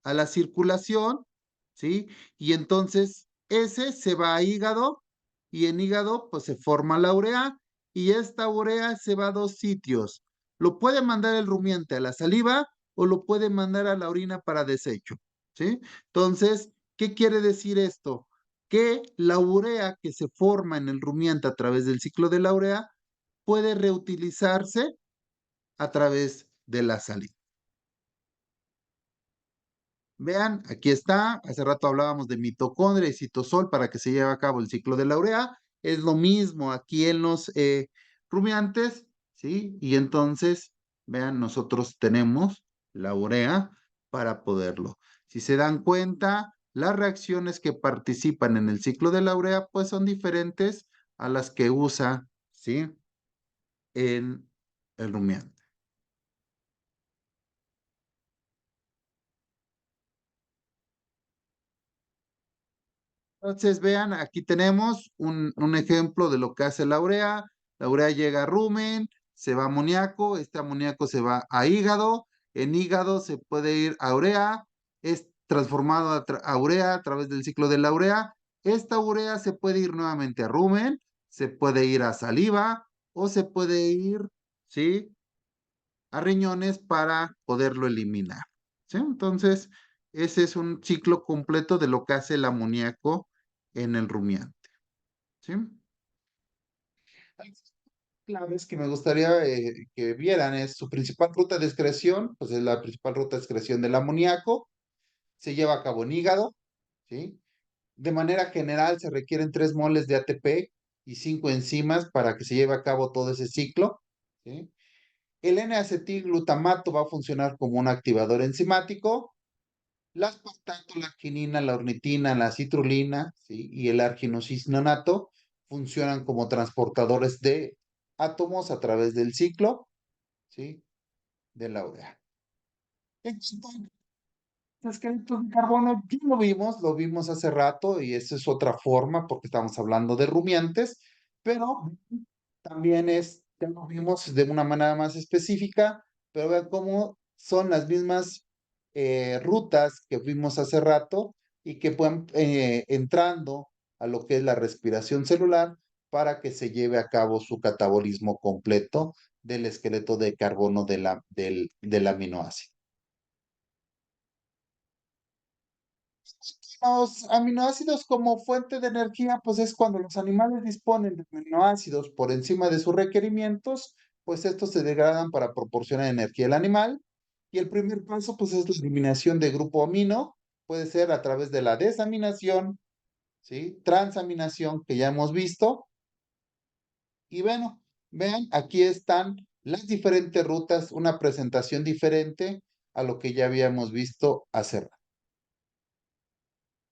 a la circulación, ¿sí? Y entonces ese se va a hígado y en hígado pues se forma la urea y esta urea se va a dos sitios. Lo puede mandar el rumiante a la saliva o lo puede mandar a la orina para desecho, ¿sí? Entonces, ¿qué quiere decir esto? Que la urea que se forma en el rumiante a través del ciclo de la urea puede reutilizarse a través de la saliva. Vean, aquí está. Hace rato hablábamos de mitocondria y citosol para que se lleve a cabo el ciclo de la urea. Es lo mismo aquí en los rumiantes, ¿sí? Y entonces, vean, nosotros tenemos la urea para poderlo. Si se dan cuenta, las reacciones que participan en el ciclo de la urea, pues son diferentes a las que usa, ¿sí? En el rumiante. Entonces, vean, aquí tenemos un ejemplo de lo que hace la urea. La urea llega a rumen, se va a amoníaco, este amoníaco se va a hígado, en hígado se puede ir a urea, es transformado a urea a través del ciclo de la urea. Esta urea se puede ir nuevamente a rumen, se puede ir a saliva o se puede ir, ¿sí? A riñones para poderlo eliminar, ¿sí? Entonces, ese es un ciclo completo de lo que hace el amoníaco en el rumiante, ¿sí? Claves que me gustaría que vieran es su principal ruta de excreción, pues es la principal ruta de excreción del amoníaco, se lleva a cabo en hígado, ¿sí? De manera general se requieren 3 moles de ATP y 5 enzimas para que se lleve a cabo todo ese ciclo, ¿sí? El N-acetilglutamato va a funcionar como un activador enzimático. La aspartato, la arginina, la ornitina, la citrulina, ¿sí? Y el arginosinonato funcionan como transportadores de átomos a través del ciclo, ¿sí? De la urea. Esqueletos de carbono, ya lo vimos hace rato y esa es otra forma porque estamos hablando de rumiantes, pero también ya lo vimos de una manera más específica, pero vean cómo son las mismas rutas que vimos hace rato y que pueden entrando a lo que es la respiración celular para que se lleve a cabo su catabolismo completo del esqueleto de carbono del aminoácido. Los aminoácidos como fuente de energía, pues es cuando los animales disponen de aminoácidos por encima de sus requerimientos, pues estos se degradan para proporcionar energía al animal. Y el primer paso, pues es la eliminación de grupo amino, puede ser a través de la desaminación, ¿sí? Transaminación, que ya hemos visto. Y bueno, vean, aquí están las diferentes rutas, una presentación diferente a lo que ya habíamos visto hace rato.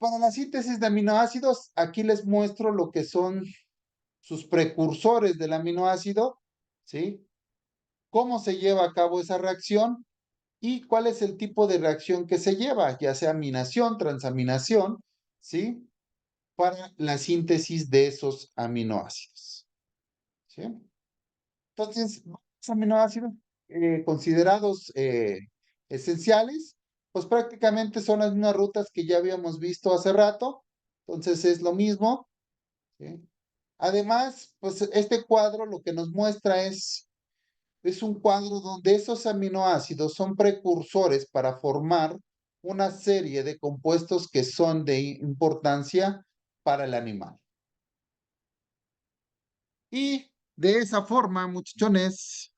Para la síntesis de aminoácidos, aquí les muestro lo que son sus precursores del aminoácido, ¿sí? Cómo se lleva a cabo esa reacción y cuál es el tipo de reacción que se lleva, ya sea aminación, transaminación, ¿sí? Para la síntesis de esos aminoácidos, ¿sí? Entonces, los aminoácidos considerados esenciales, pues prácticamente son las mismas rutas que ya habíamos visto hace rato, entonces es lo mismo, ¿sí? Además, pues este cuadro lo que nos muestra es un cuadro donde esos aminoácidos son precursores para formar una serie de compuestos que son de importancia para el animal. Y de esa forma, muchachones,